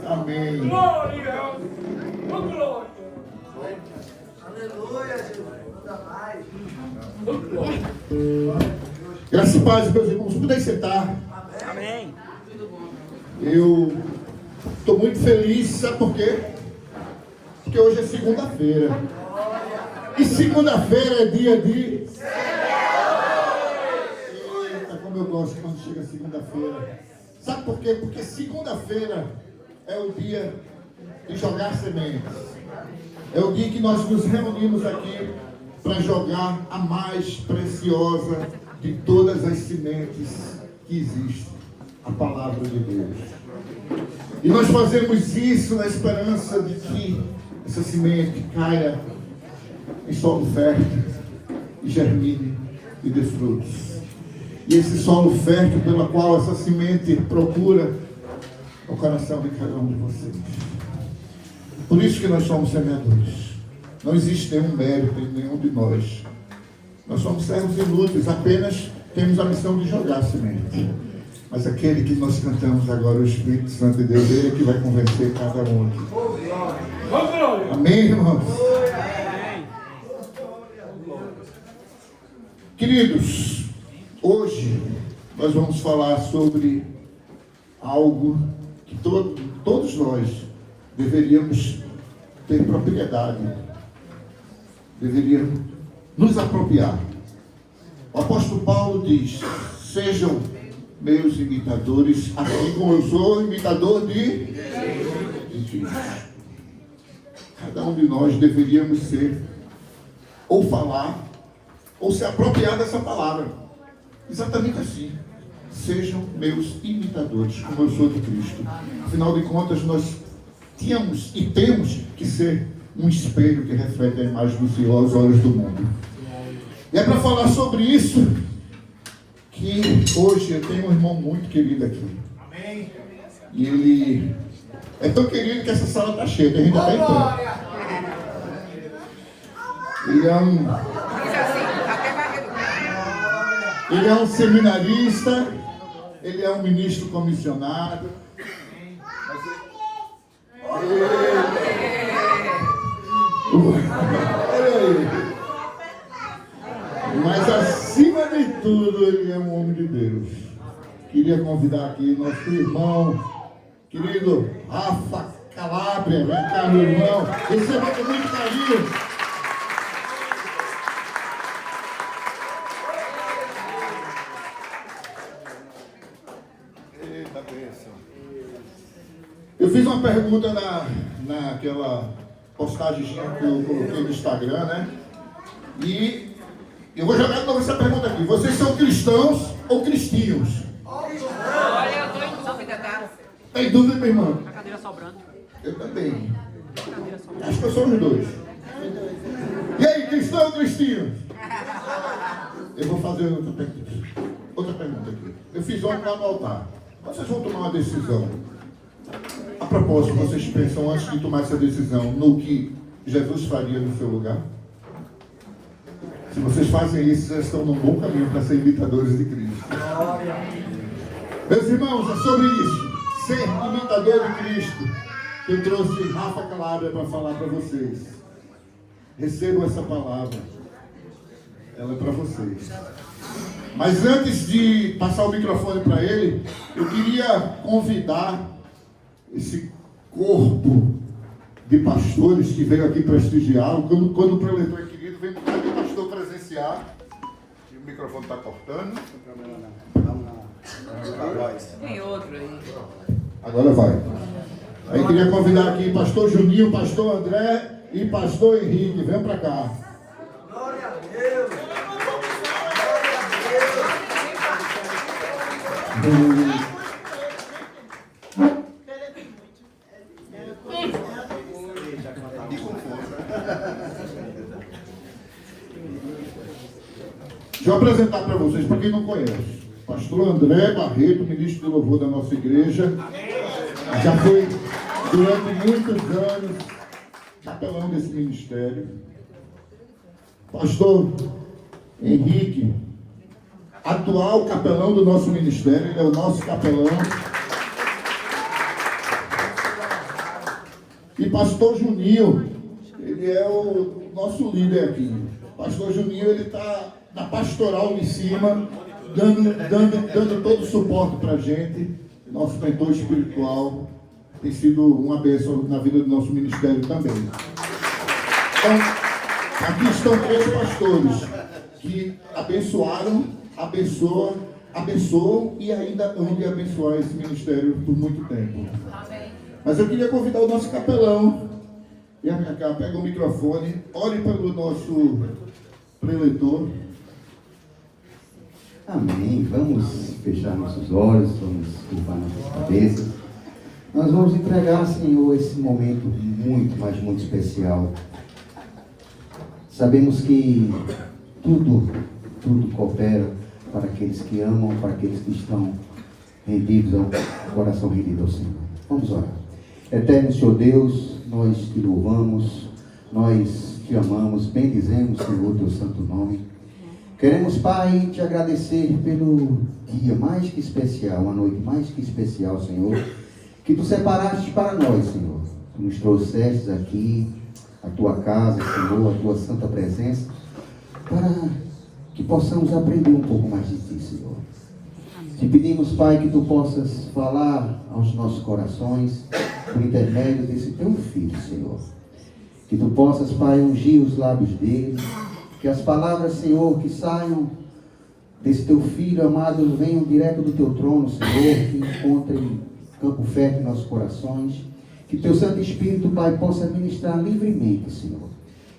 Amém. Glória. Oh, glória. Aleluia, Jesus. Manda mais. Graças e paz, meus irmãos. Podem sentar. Amém. Eu estou muito feliz, sabe por quê? Porque hoje é segunda-feira. E segunda-feira é dia de... Eita, como eu gosto quando chega segunda-feira. Sabe por quê? Porque segunda-feira é o dia de jogar sementes. É o dia que nós nos reunimos aqui para jogar a mais preciosa de todas as sementes que existem, a palavra de Deus. E nós fazemos isso na esperança de que essa semente caia em solo fértil e germine e dê frutos. E esse solo fértil pelo qual essa semente procura o coração de cada um de vocês. Por isso que nós somos semeadores. Não existe nenhum mérito em nenhum de nós. Nós somos servos inúteis, apenas temos a missão de jogar semente. Mas aquele que nós cantamos agora, o Espírito Santo de Deus, ele é que vai convencer cada um aqui. Amém, irmãos? Queridos, hoje nós vamos falar sobre algo que todos nós deveríamos ter propriedade, deveríamos nos apropriar. O apóstolo Paulo diz: sejam meus imitadores, assim como eu sou imitador de Cristo. Cada um de nós deveríamos ser, ou falar, ou se apropriar dessa palavra. Exatamente assim. Sejam meus imitadores, como eu sou de Cristo. Afinal de contas, nós tínhamos e temos que ser um espelho que reflete a imagem do Senhor aos olhos do mundo. E é para falar sobre isso que hoje eu tenho um irmão muito querido aqui. Amém. E ele é tão querido que essa sala está cheia, tem gente até em pé. Ele é um seminarista, ele é um ministro comissionado. Mas acima de tudo, ele é um homem de Deus. Queria convidar aqui nosso irmão, querido Rafa Calabria. Vem cá, meu irmão. Receba com muito carinho. Eita bênção. Eu fiz uma pergunta naquela postagem que eu coloquei no Instagram, né? E eu vou jogar de novo essa pergunta aqui. Vocês são cristãos ou cristinhos? Olha, eu estou em dúvida, tá? Tem dúvida, meu irmão? A cadeira sobrando. Eu também. Acho que eu sou os dois. E aí, cristão ou cristinho? Eu vou fazer outra pergunta aqui. Eu fiz ontem lá no altar. Vocês vão tomar uma decisão. A propósito, vocês pensam antes de tomar essa decisão no que Jesus faria no seu lugar? Se vocês fazem isso, vocês estão num bom caminho para ser imitadores de Cristo. Meus irmãos, é sobre isso. Ser imitador de Cristo. Eu trouxe Rafa Calabria para falar para vocês. Recebam essa palavra. Ela é para vocês. Mas antes de passar o microfone para ele, eu queria convidar esse corpo de pastores que veio aqui prestigiar. Quando o preletor é querido, vem cada pastor presenciar. E o microfone está cortando. Tem outro aí. Agora vai. Aí queria convidar aqui pastor Juninho, pastor André e pastor Henrique. Vem para cá. Glória a Deus. Deixa eu apresentar para vocês, para quem não conhece. Pastor André Barreto, ministro de louvor da nossa igreja. Já foi, durante muitos anos, capelão desse ministério. Pastor Henrique, atual capelão do nosso ministério, ele é o nosso capelão. E pastor Juninho, ele é o nosso líder aqui. Pastor Juninho, ele está na pastoral em cima, dando todo o suporte para a gente. Nosso mentor espiritual tem sido uma bênção na vida do nosso ministério também. Então, aqui estão 3 pastores que abençoaram, abençoam e ainda hão de abençoar esse ministério por muito tempo. Mas eu queria convidar o nosso capelão. E a minha cara, pega o microfone, ore pelo nosso preletor. Amém. Vamos fechar nossos olhos, vamos curvar nossas cabeças. Nós vamos entregar, Senhor, esse momento muito, mas muito especial. Sabemos que tudo coopera para aqueles que amam, para aqueles que estão rendidos ao coração rendido ao Senhor. Vamos orar. Eterno Senhor Deus, nós te louvamos, nós te amamos, bendizemos, Senhor, teu santo nome. Queremos, Pai, te agradecer pelo dia mais que especial, a noite mais que especial, Senhor, que tu separaste para nós, Senhor. Tu nos trouxeste aqui, a tua casa, Senhor, a tua santa presença, para que possamos aprender um pouco mais de ti, Senhor. Te pedimos, Pai, que tu possas falar aos nossos corações por intermédio desse teu filho, Senhor. Que tu possas, Pai, ungir os lábios dele, que as palavras, Senhor, que saiam desse teu filho amado venham direto do teu trono, Senhor, que encontrem campo fértil em nossos corações. Que teu Santo Espírito, Pai, possa ministrar livremente, Senhor.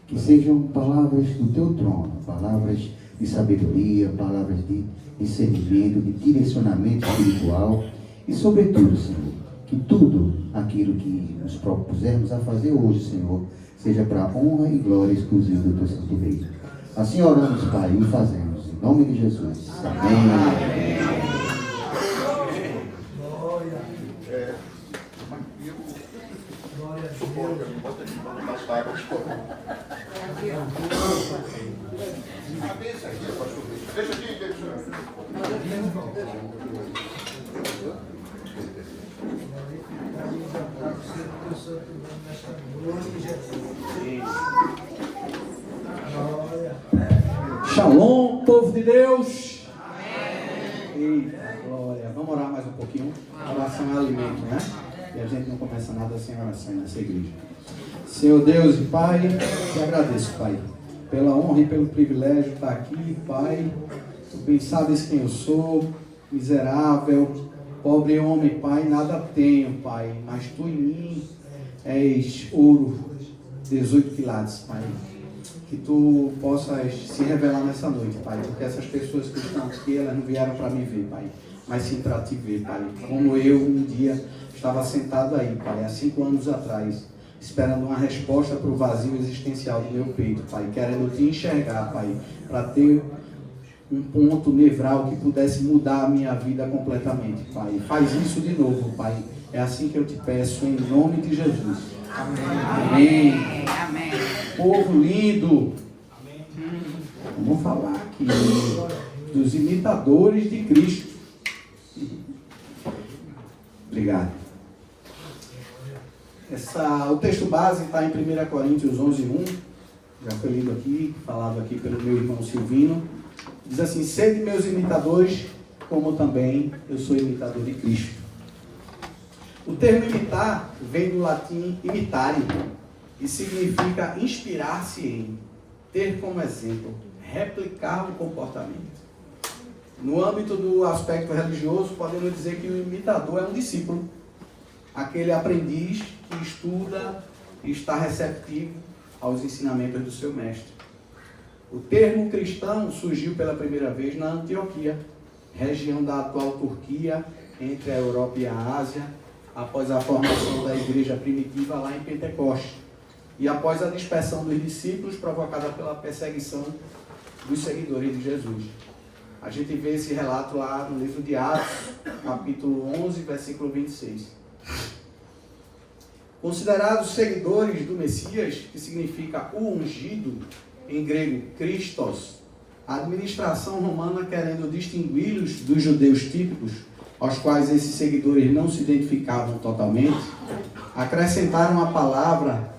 Que sejam palavras do teu trono, palavras de sabedoria, palavras de discernimento, de direcionamento espiritual e, sobretudo, Senhor, que tudo aquilo que nos propusermos a fazer hoje, Senhor, seja para a honra e glória exclusiva do teu santo reino. Assim oramos, Pai, e fazemos, em nome de Jesus. Amém. Deixa aqui, Shalom, povo de Deus. Eita, glória. Vamos orar mais um pouquinho. Oração é alimento, né? E a gente não começa nada sem oração nessa igreja. Senhor Deus e Pai, te agradeço, Pai, pela honra e pelo privilégio de estar aqui, Pai. Tu bem sabes quem eu sou, miserável, pobre homem, Pai, nada tenho, Pai, mas tu em mim és ouro, 18 quilates, Pai. Que tu possas se revelar nessa noite, Pai, porque essas pessoas que estão aqui, elas não vieram para me ver, Pai, mas sim para te ver, Pai. Como eu um dia estava sentado aí, Pai, há 5 anos atrás, esperando uma resposta para o vazio existencial do meu peito, Pai, querendo te enxergar, Pai, para ter um ponto nevral que pudesse mudar a minha vida completamente, Pai. Faz isso de novo, Pai. É assim que eu te peço, em nome de Jesus. Amém. Amém. Amém. Povo lindo. Amém. Vamos falar aqui dos imitadores de Cristo. Obrigado. O texto base está em 1 Coríntios 11:1. Já foi lido aqui, falado aqui pelo meu irmão Silvino. Diz assim: sede meus imitadores, como também eu sou imitador de Cristo. O termo imitar vem do latim imitare e significa inspirar-se em, ter como exemplo, replicar o comportamento. No âmbito do aspecto religioso, podemos dizer que o imitador é um discípulo, aquele aprendiz que estuda e está receptivo aos ensinamentos do seu mestre. O termo cristão surgiu pela primeira vez na Antioquia, região da atual Turquia, entre a Europa e a Ásia, após a formação da igreja primitiva lá em Pentecoste, e após a dispersão dos discípulos provocada pela perseguição dos seguidores de Jesus. A gente vê esse relato lá no livro de Atos, capítulo 11, versículo 26. Considerados seguidores do Messias, que significa o ungido, em grego Christos, a administração romana, querendo distingui-los dos judeus típicos, aos quais esses seguidores não se identificavam totalmente, acrescentaram à palavra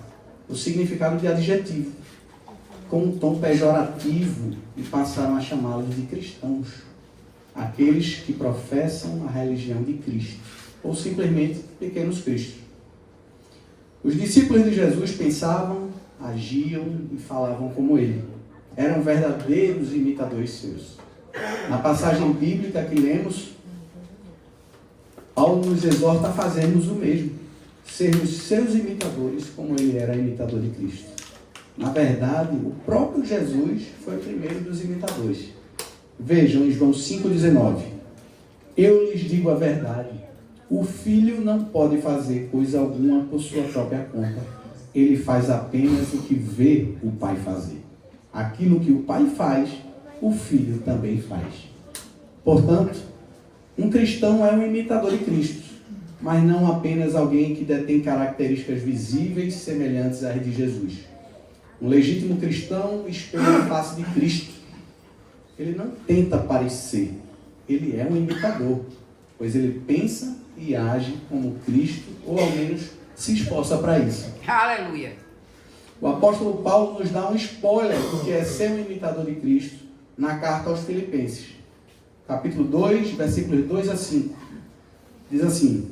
o significado de adjetivo, com um tom pejorativo, e passaram a chamá-los de cristãos, aqueles que professam a religião de Cristo, ou simplesmente pequenos cristos. Os discípulos de Jesus pensavam, agiam e falavam como ele. Eram verdadeiros imitadores seus. Na passagem bíblica que lemos, Paulo nos exorta a fazermos o mesmo, sermos seus imitadores como ele era imitador de Cristo. Na verdade, o próprio Jesus foi o primeiro dos imitadores. Vejam em João 5,19. Eu lhes digo a verdade, o Filho não pode fazer coisa alguma por sua própria conta. Ele faz apenas o que vê o Pai fazer. Aquilo que o Pai faz, o Filho também faz. Portanto, um cristão é um imitador de Cristo, mas não apenas alguém que detém características visíveis semelhantes às de Jesus. Um legítimo cristão espelha a face de Cristo. Ele não tenta parecer, ele é um imitador, pois ele pensa e age como Cristo, ou ao menos se esforça para isso. Aleluia. O apóstolo Paulo nos dá um spoiler do que é ser um imitador de Cristo na carta aos Filipenses. Capítulo 2, versículos 2 a 5. Diz assim: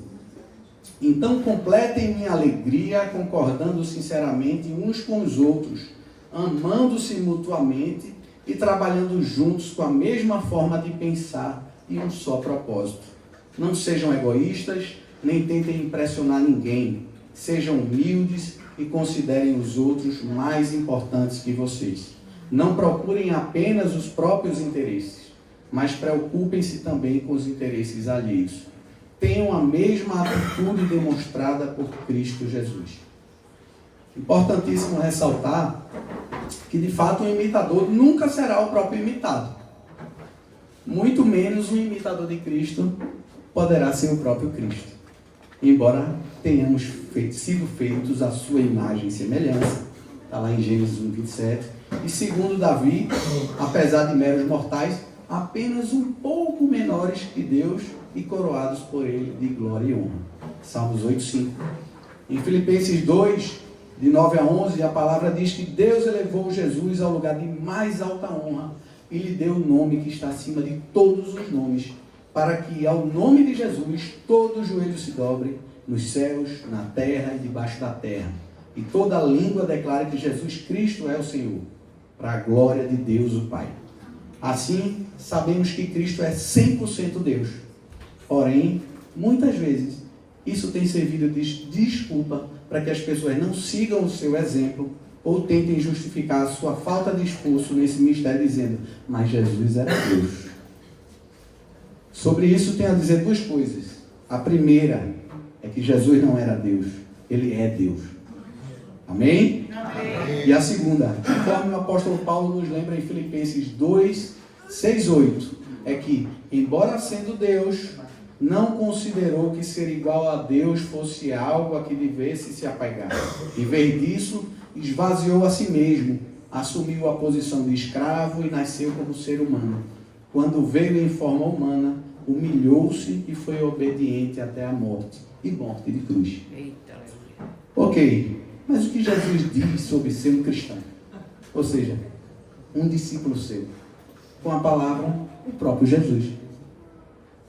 então completem minha alegria, concordando sinceramente uns com os outros, amando-se mutuamente e trabalhando juntos com a mesma forma de pensar e um só propósito. Não sejam egoístas, nem tentem impressionar ninguém. Sejam humildes e considerem os outros mais importantes que vocês. Não procurem apenas os próprios interesses, mas preocupem-se também com os interesses alheios. Tenham a mesma atitude demonstrada por Cristo Jesus. Importantíssimo ressaltar que, de fato, um imitador nunca será o próprio imitado. Muito menos um imitador de Cristo poderá ser o próprio Cristo. Embora tenhamos sido feitos à sua imagem e semelhança, está lá em Gênesis 1:27, e segundo Davi, apesar de meros mortais, apenas um pouco menores que Deus e coroados por ele de glória e honra. Salmos 8:5. Em Filipenses 2, de 9 a 11, a palavra diz que Deus elevou Jesus ao lugar de mais alta honra e lhe deu o nome que está acima de todos os nomes, para que ao nome de Jesus todo joelho se dobre, nos céus, na terra e debaixo da terra, e toda língua declare que Jesus Cristo é o Senhor, para a glória de Deus o Pai. Assim, sabemos que Cristo é 100% Deus. Porém, muitas vezes, isso tem servido de desculpa para que as pessoas não sigam o seu exemplo ou tentem justificar a sua falta de esforço nesse mistério dizendo, mas Jesus era Deus. Sobre isso tenho a dizer duas coisas. A primeira é que Jesus não era Deus, ele é Deus. Amém? Amém. E a segunda, conforme o apóstolo Paulo nos lembra em Filipenses 2, 6, 8, é que, embora sendo Deus, não considerou que ser igual a Deus fosse algo a que devesse se apegar. Em vez disso, esvaziou a si mesmo, assumiu a posição de escravo e nasceu como ser humano. Quando veio em forma humana, humilhou-se e foi obediente até a morte, e morte de cruz. Eita. Ok, mas o que Jesus diz sobre ser um cristão? Ou seja, um discípulo seu, com a palavra, o próprio Jesus.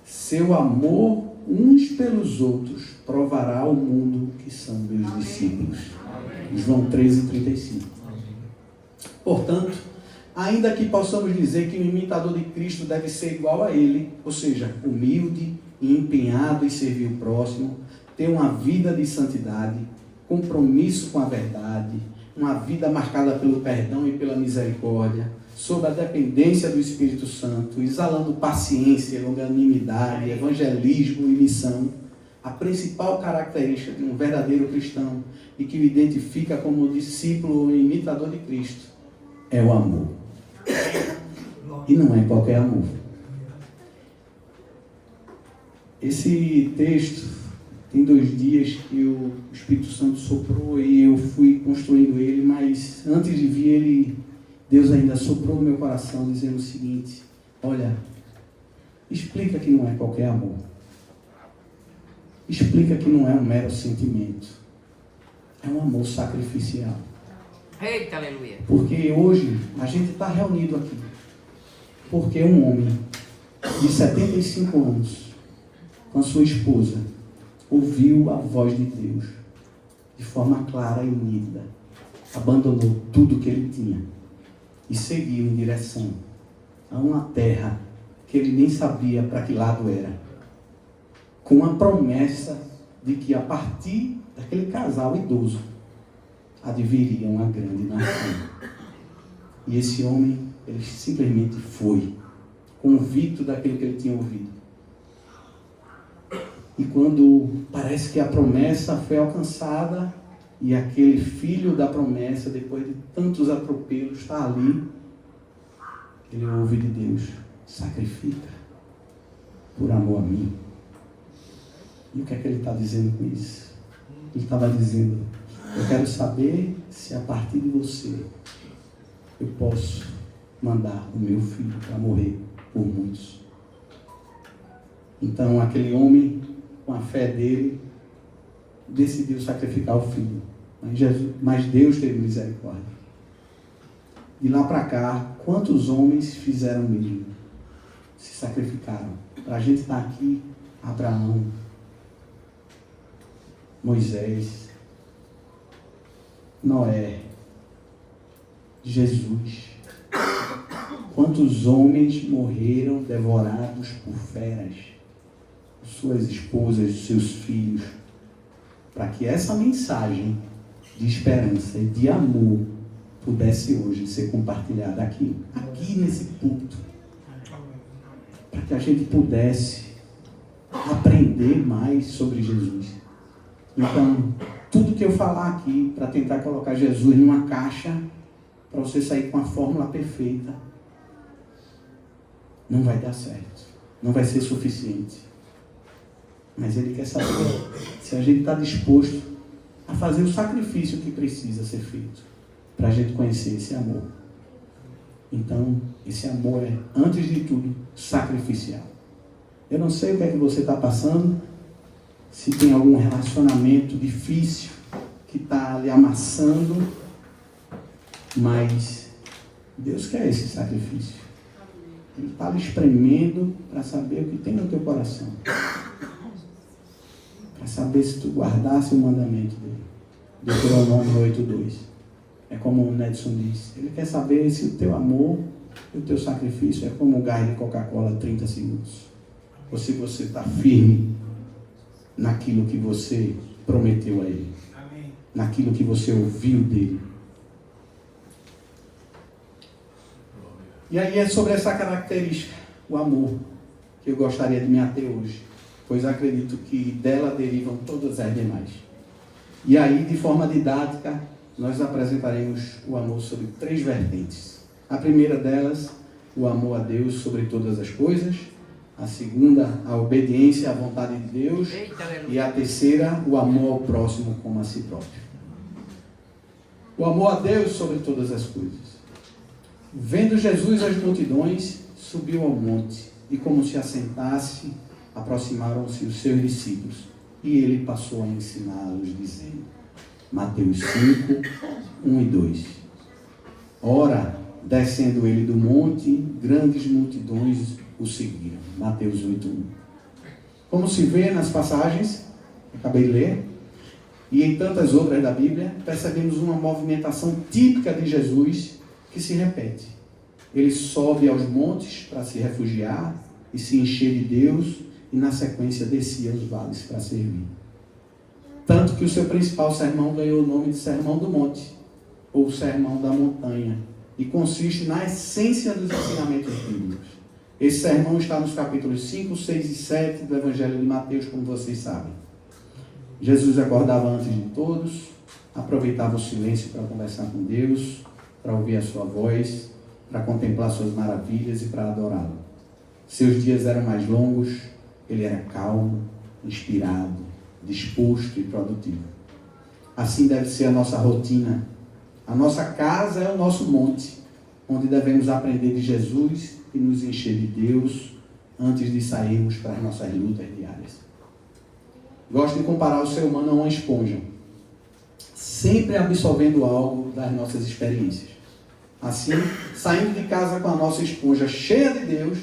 Seu amor uns pelos outros provará ao mundo que são meus discípulos. João 13:35. Portanto, ainda que possamos dizer que o imitador de Cristo deve ser igual a ele, ou seja, humilde e empenhado em servir o próximo, ter uma vida de santidade, compromisso com a verdade, uma vida marcada pelo perdão e pela misericórdia, sob a dependência do Espírito Santo, exalando paciência, longanimidade, evangelismo e missão, a principal característica de um verdadeiro cristão e que o identifica como discípulo ou imitador de Cristo é o amor. E não é qualquer amor. Esse texto tem 2 dias que o Espírito Santo soprou e eu fui construindo ele, mas antes de vir Deus ainda soprou no meu coração dizendo o seguinte: olha, explica que não é qualquer amor. Explica que não é um mero sentimento. é um amor sacrificial. Eita, aleluia. Porque hoje a gente está reunido aqui porque um homem de 75 anos, com a sua esposa, ouviu a voz de Deus de forma clara e nítida, abandonou tudo que ele tinha e seguiu em direção a uma terra que ele nem sabia para que lado era, com a promessa de que a partir daquele casal idoso adviria uma grande nação. E esse homem, ele simplesmente foi, convicto daquilo que ele tinha ouvido. E quando parece que a promessa foi alcançada, e aquele filho da promessa, depois de tantos atropelos, está ali, ele ouve de Deus: sacrifica por amor a mim. E o que é que ele está dizendo com isso? Ele estava dizendo: eu quero saber se a partir de você eu posso mandar o meu filho para morrer por muitos. Então aquele homem, com a fé dele, decidiu sacrificar o filho. Mas Deus teve misericórdia. De lá para cá, quantos homens fizeram o mesmo? Se sacrificaram. Para a gente estar aqui, Abraão, Moisés, Noé, Jesus. Quantos homens morreram devorados por feras, suas esposas, seus filhos, para que essa mensagem de esperança e de amor pudesse hoje ser compartilhada aqui nesse púlpito, para que a gente pudesse aprender mais sobre Jesus. Então, tudo que eu falar aqui para tentar colocar Jesus em uma caixa para você sair com a fórmula perfeita, não vai dar certo, não vai ser suficiente. Mas Ele quer saber se a gente está disposto a fazer o sacrifício que precisa ser feito para a gente conhecer esse amor. Então, esse amor é, antes de tudo, sacrificial. Eu não sei o que é que você está passando, se tem algum relacionamento difícil que está lhe amassando, mas Deus quer esse sacrifício. Ele está lhe espremendo para saber o que tem no teu coração. Para saber se tu guardasse o mandamento dele. Deuteronômio 8:2. É como o Nedson disse. Ele quer saber se o teu amor e o teu sacrifício é como um gás de Coca-Cola 30 segundos. Ou se você está firme naquilo que você prometeu a ele. Amém. Naquilo que você ouviu dele. E aí é sobre essa característica, o amor, que eu gostaria de me ater hoje, pois acredito que dela derivam todas as demais. E aí, de forma didática, nós apresentaremos o amor sobre 3 vertentes. A primeira delas, o amor a Deus sobre todas as coisas. A segunda, a obediência à vontade de Deus. E a terceira, o amor ao próximo como a si próprio. O amor a Deus sobre todas as coisas. Vendo Jesus as multidões, subiu ao monte, e como se assentasse, aproximaram-se os seus discípulos, e ele passou a ensiná-los, dizendo, Mateus 5, 1 e 2. Ora, descendo ele do monte, grandes multidões o seguiram. Mateus 8, 1. Como se vê nas passagens, acabei de ler, e em tantas outras da Bíblia, percebemos uma movimentação típica de Jesus que se repete. Ele sobe aos montes para se refugiar e se encher de Deus, e na sequência descia aos vales para servir. Tanto que o seu principal sermão ganhou o nome de Sermão do Monte, ou Sermão da Montanha, e consiste na essência dos ensinamentos bíblicos. Esse sermão está nos capítulos 5, 6 e 7 do Evangelho de Mateus, como vocês sabem. Jesus acordava antes de todos, aproveitava o silêncio para conversar com Deus, para ouvir a sua voz, para contemplar suas maravilhas e para adorá-lo. Seus dias eram mais longos, ele era calmo, inspirado, disposto e produtivo. Assim deve ser a nossa rotina. A nossa casa é o nosso monte, onde devemos aprender de Jesus e nos encher de Deus antes de sairmos para as nossas lutas diárias. Gosto de comparar o ser humano a uma esponja. sempre absorvendo algo das nossas experiências. Assim, saindo de casa com a nossa esponja cheia de Deus,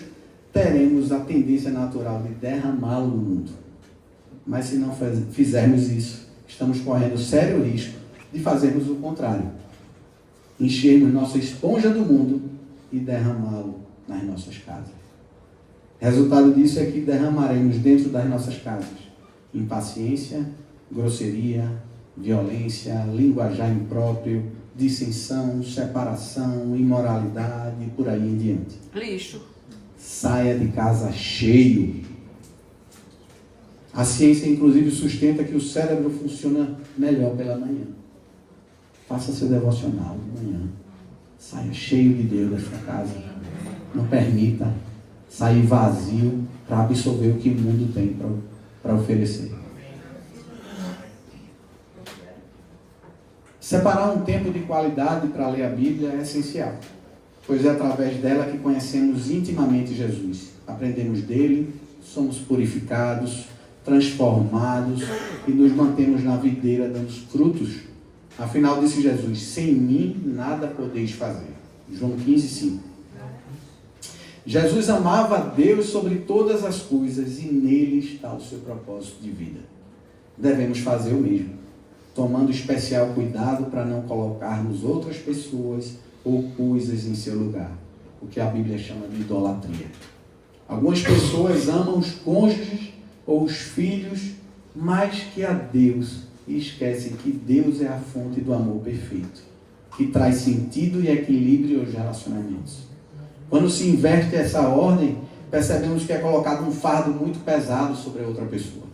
teremos a tendência natural de derramá-lo no mundo. Mas se não fizermos isso, estamos correndo sério risco de fazermos o contrário. Enchermos nossa esponja do mundo e derramá-lo nas nossas casas. Resultado disso é que derramaremos dentro das nossas casas impaciência, grosseria, violência, linguajar impróprio, dissensão, separação, imoralidade e por aí em diante. Lixo. Saia de casa cheio. A ciência, inclusive, sustenta que o cérebro funciona melhor pela manhã. Faça seu devocional de manhã. Saia cheio de Deus da sua casa. Não permita sair vazio para absorver o que o mundo tem para oferecer. Separar um tempo de qualidade para ler a Bíblia é essencial, pois é através dela que conhecemos intimamente Jesus. Aprendemos dele, somos purificados, transformados e nos mantemos na videira dando frutos. Afinal, disse Jesus, sem mim nada podeis fazer. João 15:5. Jesus amava a Deus sobre todas as coisas e nele está o seu propósito de vida. Devemos fazer o mesmo, tomando especial cuidado para não colocarmos outras pessoas ou coisas em seu lugar, o que a Bíblia chama de idolatria. Algumas pessoas amam os cônjuges ou os filhos mais que a Deus e esquecem que Deus é a fonte do amor perfeito, que traz sentido e equilíbrio aos relacionamentos. Quando se inverte essa ordem, percebemos que é colocado um fardo muito pesado sobre a outra pessoa,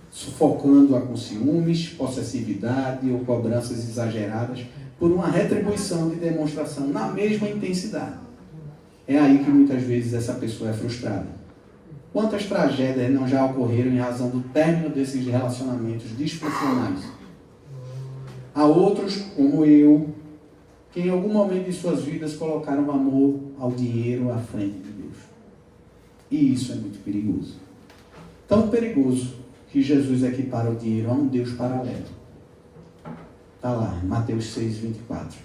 sufocando-a com ciúmes, possessividade ou cobranças exageradas por uma retribuição de demonstração na mesma intensidade. É aí que muitas vezes essa pessoa é frustrada. Quantas tragédias não já ocorreram em razão do término desses relacionamentos disfuncionais? Há outros, como eu, que em algum momento de suas vidas colocaram o amor ao dinheiro à frente de Deus. E isso é muito perigoso. Tão perigoso que Jesus equipara o dinheiro a um Deus paralelo. Está lá, em Mateus 6:24.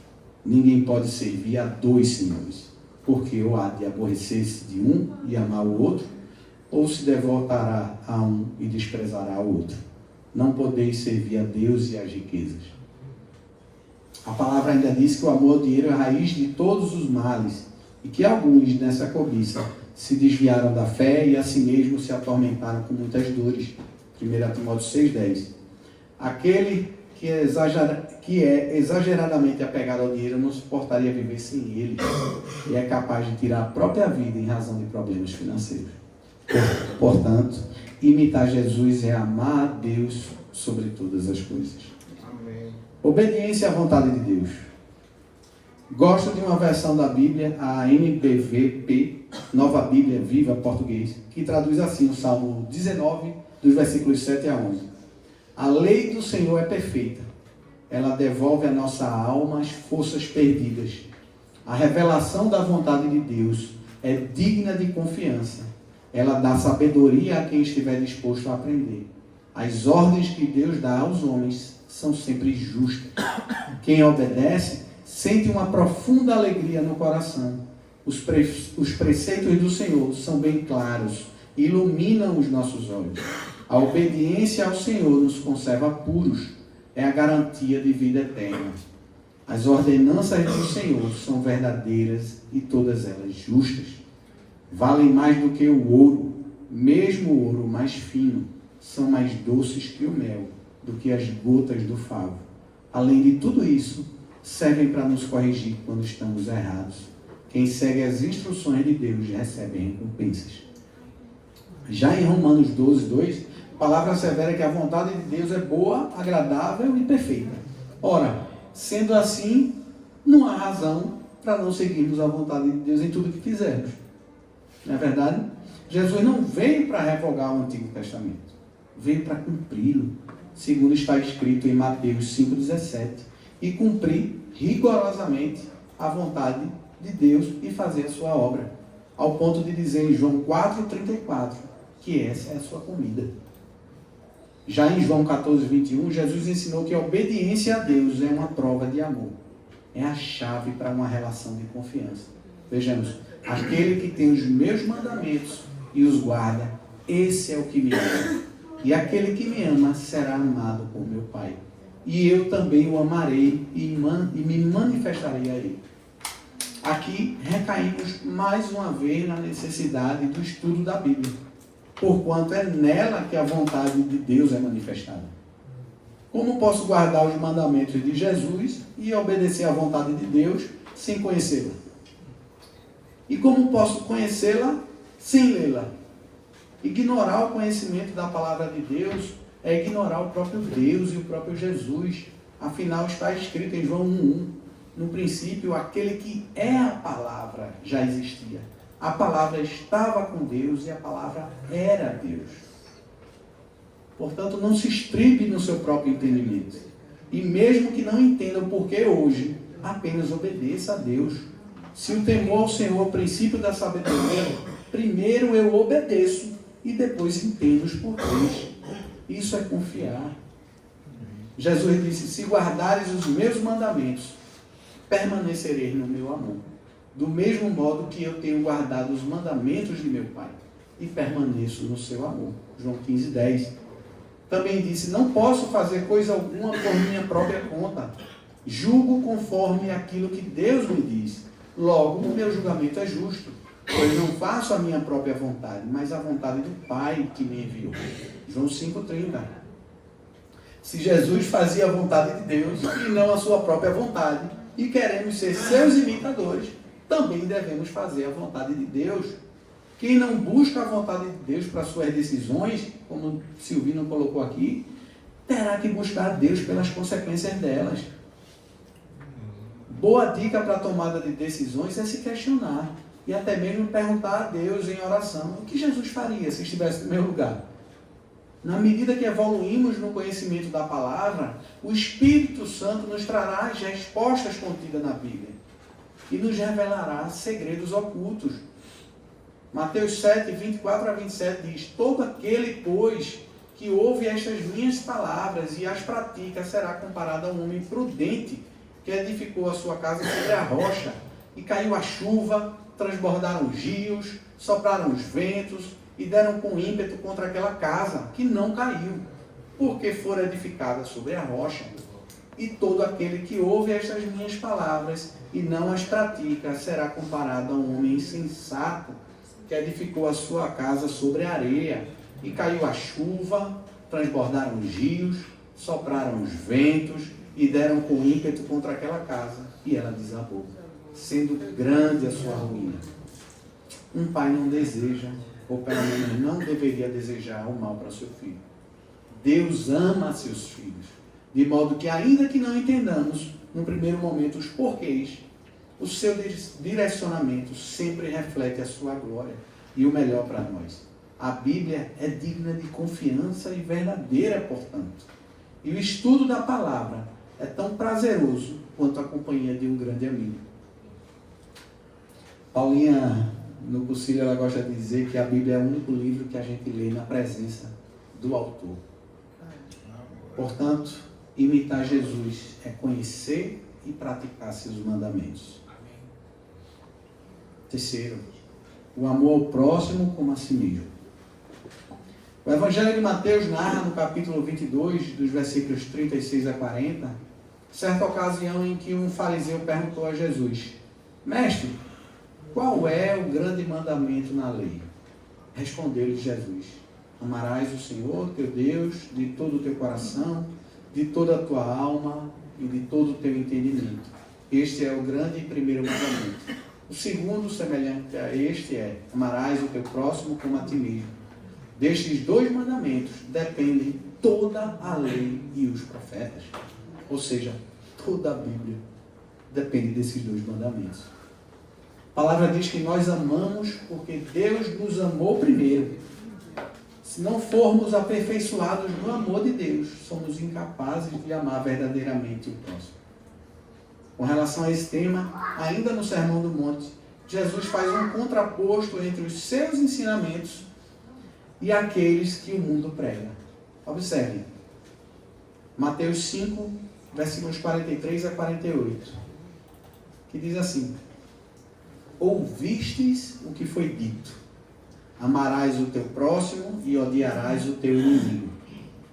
Ninguém pode servir a dois senhores, porque ou há de aborrecer-se de um e amar o outro, ou se devotará a um e desprezará o outro. Não podeis servir a Deus e às riquezas. A palavra ainda diz que o amor ao dinheiro é a raiz de todos os males e que alguns nessa cobiça se desviaram da fé e a si mesmos se atormentaram com muitas dores. 1 Timóteo 6:10. Aquele que é exageradamente apegado ao dinheiro não suportaria viver sem ele e é capaz de tirar a própria vida em razão de problemas financeiros. Portanto, imitar Jesus é amar a Deus sobre todas as coisas. Obediência à vontade de Deus. Gosto de uma versão da Bíblia, a NBVP, Nova Bíblia Viva Português, que traduz assim o Salmo 19, dos versículos 7 a 11. A lei do Senhor é perfeita. Ela devolve à nossa alma as forças perdidas. A revelação da vontade de Deus é digna de confiança. Ela dá sabedoria a quem estiver disposto a aprender. As ordens que Deus dá aos homens são sempre justas. Quem obedece sente uma profunda alegria no coração. Os preceitos do Senhor são bem claros, iluminam os nossos olhos. A obediência ao Senhor nos conserva puros, é a garantia de vida eterna. As ordenanças do Senhor são verdadeiras e todas elas justas. Valem mais do que o ouro, mesmo o ouro mais fino, são mais doces que o mel, do que as gotas do favo. Além de tudo isso, servem para nos corrigir quando estamos errados. Quem segue as instruções de Deus recebe recompensas. Já em Romanos 12:2, a palavra assevera que a vontade de Deus é boa, agradável e perfeita. Ora, sendo assim, não há razão para não seguirmos a vontade de Deus em tudo que fizermos. Não é verdade? Jesus não veio para revogar o Antigo Testamento, veio para cumpri-lo, segundo está escrito em Mateus 5:17, e cumprir rigorosamente a vontade de Deus e fazer a sua obra, ao ponto de dizer em João 4:34, que essa é a sua comida. Já em João 14, 21, Jesus ensinou que a obediência a Deus é uma prova de amor. É a chave para uma relação de confiança. Vejamos, aquele que tem os meus mandamentos e os guarda, esse é o que me ama. E aquele que me ama será amado por meu Pai. E eu também o amarei e me manifestarei a ele. Aqui recaímos mais uma vez na necessidade do estudo da Bíblia, porquanto é nela que a vontade de Deus é manifestada. Como posso guardar os mandamentos de Jesus e obedecer à vontade de Deus sem conhecê-la? E como posso conhecê-la sem lê-la? Ignorar o conhecimento da palavra de Deus é ignorar o próprio Deus e o próprio Jesus. Afinal, está escrito em João 1:1, no princípio, aquele que é a palavra já existia. A palavra estava com Deus e a palavra era Deus. Portanto, não se estribe no seu próprio entendimento. E mesmo que não entenda o porquê hoje, apenas obedeça a Deus. Se o temor ao Senhor é o princípio da sabedoria, primeiro eu obedeço e depois entendo os porquês. Isso é confiar. Jesus disse, se guardares os meus mandamentos, permanecereis no meu amor. Do mesmo modo que eu tenho guardado os mandamentos de meu Pai e permaneço no seu amor. João 15:10. Também disse, não posso fazer coisa alguma por minha própria conta. Julgo conforme aquilo que Deus me diz. Logo, o meu julgamento é justo, pois não faço a minha própria vontade, mas a vontade do Pai que me enviou. João 5:30. Se Jesus fazia a vontade de Deus e não a sua própria vontade, e queremos ser seus imitadores, também devemos fazer a vontade de Deus. Quem não busca a vontade de Deus para suas decisões, como Silvino colocou aqui, terá que buscar a Deus pelas consequências delas. Boa dica para a tomada de decisões é se questionar e até mesmo perguntar a Deus em oração o que Jesus faria se estivesse no meu lugar. Na medida que evoluímos no conhecimento da palavra, o Espírito Santo nos trará as respostas contidas na Bíblia e nos revelará segredos ocultos. Mateus 7, 24 a 27 diz, todo aquele, pois, que ouve estas minhas palavras e as pratica, será comparado a um homem prudente que edificou a sua casa sobre a rocha, e caiu a chuva, transbordaram os rios, sopraram os ventos, e deram com ímpeto contra aquela casa, que não caiu, porque fora edificada sobre a rocha. E todo aquele que ouve estas minhas palavras e não as pratica, será comparado a um homem insensato, que edificou a sua casa sobre a areia, e caiu a chuva, transbordaram os rios, sopraram os ventos, e deram com ímpeto contra aquela casa, e ela desabou, sendo grande a sua ruína. Um pai não deseja, ou pelo menos não deveria desejar o mal para seu filho. Deus ama seus filhos, de modo que, ainda que não entendamos, no primeiro momento, os porquês, o seu direcionamento sempre reflete a sua glória e o melhor para nós. A Bíblia é digna de confiança e verdadeira, portanto. E o estudo da palavra é tão prazeroso quanto a companhia de um grande amigo. Paulinha, no Concílio, ela gosta de dizer que a Bíblia é o único livro que a gente lê na presença do autor. Portanto, imitar Jesus é conhecer e praticar seus mandamentos. Terceiro, o amor ao próximo como a si mesmo. O Evangelho de Mateus narra no capítulo 22, dos versículos 36 a 40, certa ocasião em que um fariseu perguntou a Jesus, Mestre, qual é o grande mandamento na lei? Respondeu-lhe Jesus, amarás o Senhor, teu Deus, de todo o teu coração, de toda a tua alma e de todo o teu entendimento. Este é o grande e primeiro mandamento. O segundo, semelhante a este, é amarás o teu próximo como a ti mesmo. Destes dois mandamentos dependem toda a lei e os profetas. Ou seja, toda a Bíblia depende desses dois mandamentos. A palavra diz que nós amamos porque Deus nos amou primeiro. Se não formos aperfeiçoados no amor de Deus, somos incapazes de amar verdadeiramente o próximo. Com relação a esse tema, ainda no Sermão do Monte, Jesus faz um contraposto entre os seus ensinamentos e aqueles que o mundo prega. Observe. Mateus 5, versículos 43 a 48. Que diz assim: ouvistes o que foi dito: amarás o teu próximo e odiarás o teu inimigo.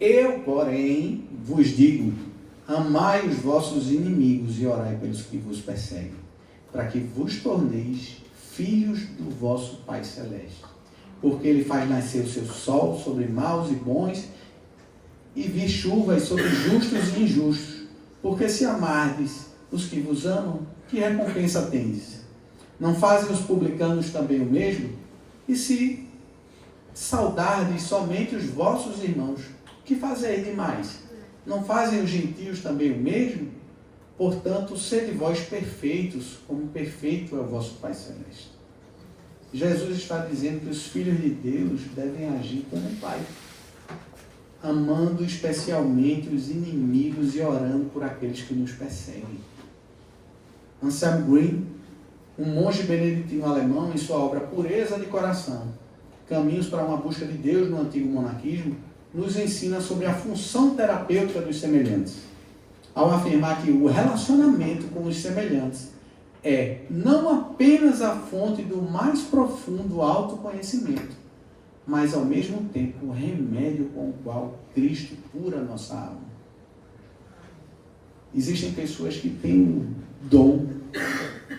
Eu, porém, vos digo: amai os vossos inimigos e orai pelos que vos perseguem, para que vos torneis filhos do vosso Pai Celeste. Porque Ele faz nascer o seu sol sobre maus e bons, e vir chuvas sobre justos e injustos. Porque se amardes os que vos amam, que recompensa tendes? Não fazem os publicanos também o mesmo? E se saudardes somente os vossos irmãos, que fazeis demais? Não fazem os gentios também o mesmo? Portanto, sede vós perfeitos, como perfeito é o vosso Pai Celeste. Jesus está dizendo que os filhos de Deus devem agir como Pai, amando especialmente os inimigos e orando por aqueles que nos perseguem. Anselm Green, um monge beneditino alemão, em sua obra Pureza de Coração, Caminhos para uma Busca de Deus no Antigo Monarquismo, nos ensina sobre a função terapêutica dos semelhantes, ao afirmar que o relacionamento com os semelhantes é não apenas a fonte do mais profundo autoconhecimento, mas ao mesmo tempo o remédio com o qual Cristo cura a nossa alma. Existem pessoas que têm o dom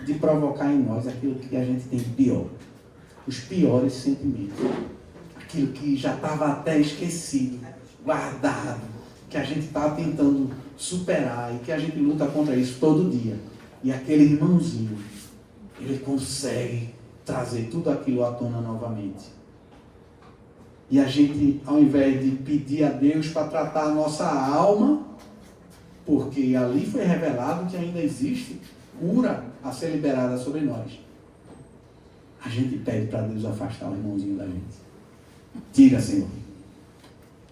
de provocar em nós aquilo que a gente tem de pior, os piores sentimentos, aquilo que já estava até esquecido, guardado, que a gente está tentando superar e que a gente luta contra isso todo dia. E aquele irmãozinho, ele consegue trazer tudo aquilo à tona novamente. E a gente, ao invés de pedir a Deus para tratar a nossa alma, porque ali foi revelado que ainda existe cura a ser liberada sobre nós, a gente pede para Deus afastar o irmãozinho da gente. Tira, Senhor.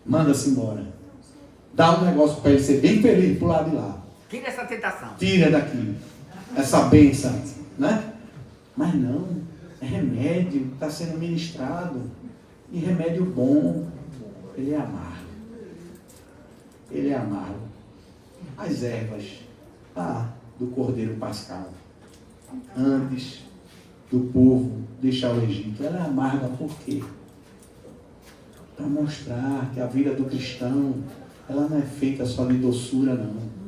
Manda-se embora. Dá um negócio para ele ser bem feliz pro lado de lá. Tira essa tentação. Tira daqui essa bênção, né? Mas não, é remédio que está sendo ministrado. E remédio bom, ele é amargo. Ele é amargo. As ervas do Cordeiro Pascal, antes do povo deixar o Egito, ela é amarga por quê? Para mostrar que a vida do cristão, ela não é feita só de doçura, não.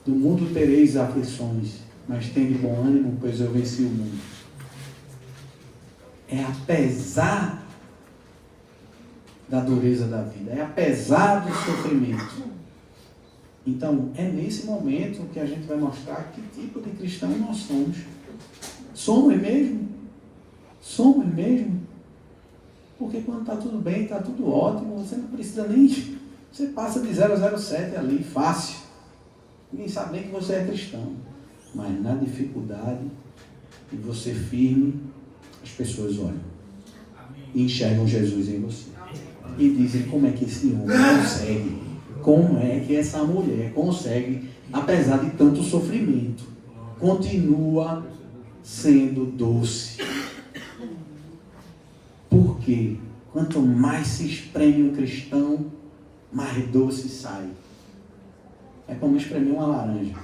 Do mundo tereis aflições, mas tende bom ânimo, pois eu venci o mundo. É apesar da dureza da vida, é apesar do sofrimento. Então, é nesse momento que a gente vai mostrar que tipo de cristão nós somos. Somos mesmo? Somos mesmo? Porque quando está tudo bem, está tudo ótimo, você não precisa nem... Você passa de 007 ali, fácil. Ninguém sabe nem que você é cristão. Mas na dificuldade, e você firme, as pessoas olham e enxergam Jesus em você. E dizem: como é que esse homem consegue? Como é que essa mulher consegue, apesar de tanto sofrimento, continua sendo doce? Porque quanto mais se espreme um cristão, mais doce sai. É como espremer uma laranja.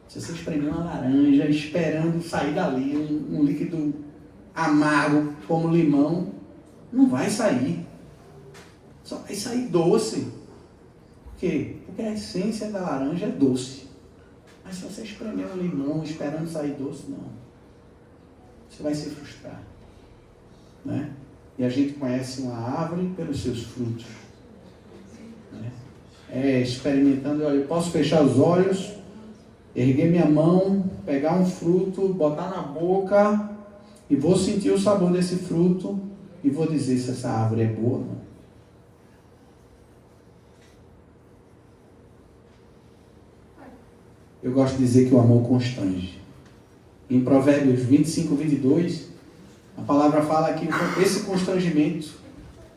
Se você espremer uma laranja esperando sair dali um líquido amargo como limão, não vai sair. Só vai sair doce. Por quê? Porque a essência da laranja é doce. Mas se você espremer um limão esperando sair doce, não. Você vai se frustrar. Né? E a gente conhece uma árvore pelos seus frutos. Né? Experimentando, olha, eu posso fechar os olhos, erguer minha mão, pegar um fruto, botar na boca e vou sentir o sabor desse fruto e vou dizer se essa árvore é boa ou não. Eu gosto de dizer que o amor constrange. Em Provérbios 25, 22, a palavra fala que esse constrangimento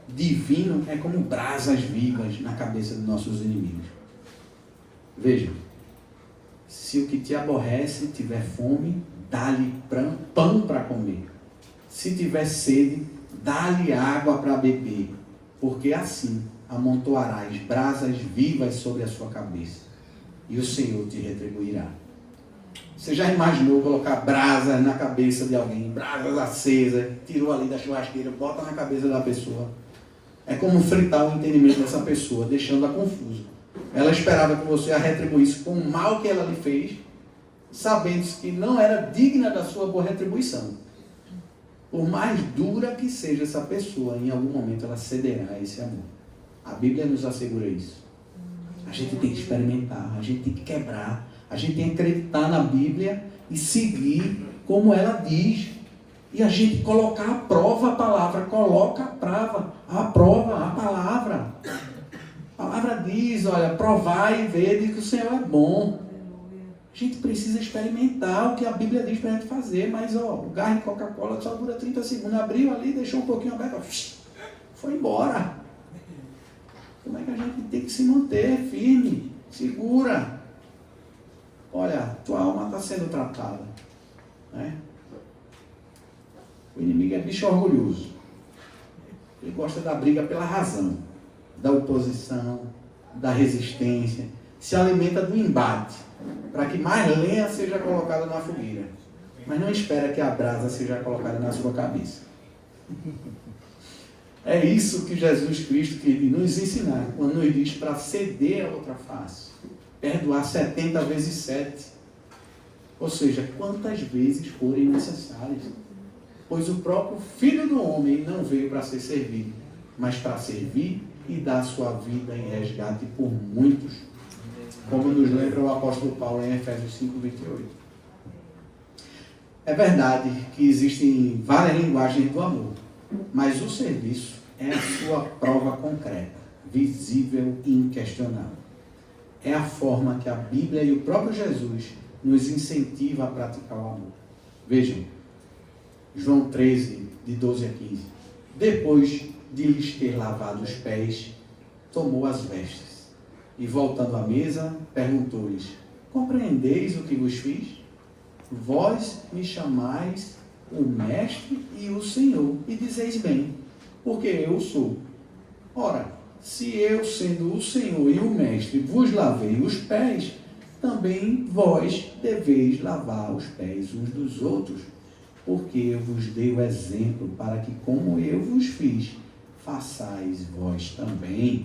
divino é como brasas vivas na cabeça dos nossos inimigos. Veja, se o que te aborrece tiver fome, dá-lhe pão para comer. Se tiver sede, dá-lhe água para beber. porque assim amontoarás brasas vivas sobre a sua cabeça, e o Senhor te retribuirá. Você já imaginou colocar brasas na cabeça de alguém, brasas acesas, tirou ali da churrasqueira, bota na cabeça da pessoa? É como fritar o entendimento dessa pessoa, deixando-a confusa. Ela esperava que você a retribuísse com o mal que ela lhe fez, sabendo que não era digna da sua boa retribuição. Por mais dura que seja essa pessoa, em algum momento ela cederá a esse amor. A Bíblia nos assegura isso. A gente tem que experimentar, a gente tem que quebrar, a gente tem que acreditar na Bíblia e seguir como ela diz. E a gente colocar à prova a palavra, coloca à prova a palavra. A palavra diz, olha, provai e vede que o Senhor é bom. A gente precisa experimentar o que a Bíblia diz para a gente fazer, mas o gás de Coca-Cola só dura 30 segundos. Abriu ali, deixou um pouquinho aberto, foi embora. Como é que a gente tem que se manter firme, segura? Olha, tua alma está sendo tratada, né? O inimigo é bicho orgulhoso. Ele gosta da briga pela razão, da oposição, da resistência. Se alimenta do embate, para que mais lenha seja colocada na fogueira. Mas não espera que a brasa seja colocada na sua cabeça. É isso que Jesus Cristo quer nos ensinar, quando nos diz para ceder a outra face. Perdoar 70 vezes 7. Ou seja, quantas vezes forem necessárias. Pois o próprio Filho do Homem não veio para ser servido, mas para servir e dar sua vida em resgate por muitos. Como nos lembra o apóstolo Paulo em Efésios 5:28. É verdade que existem várias linguagens do amor, mas o serviço é a sua prova concreta, visível e inquestionável. É a forma que a Bíblia e o próprio Jesus nos incentiva a praticar o amor. Vejam, João 13, de 12 a 15. Depois de lhes ter lavado os pés, tomou as vestes e, voltando à mesa, perguntou-lhes: compreendeis o que vos fiz? Vós me chamais o Mestre e o Senhor, e dizeis bem, porque eu sou. Ora, se eu, sendo o Senhor e o Mestre, vos lavei os pés, também vós deveis lavar os pés uns dos outros, porque eu vos dei o exemplo para que, como eu vos fiz, façais vós também.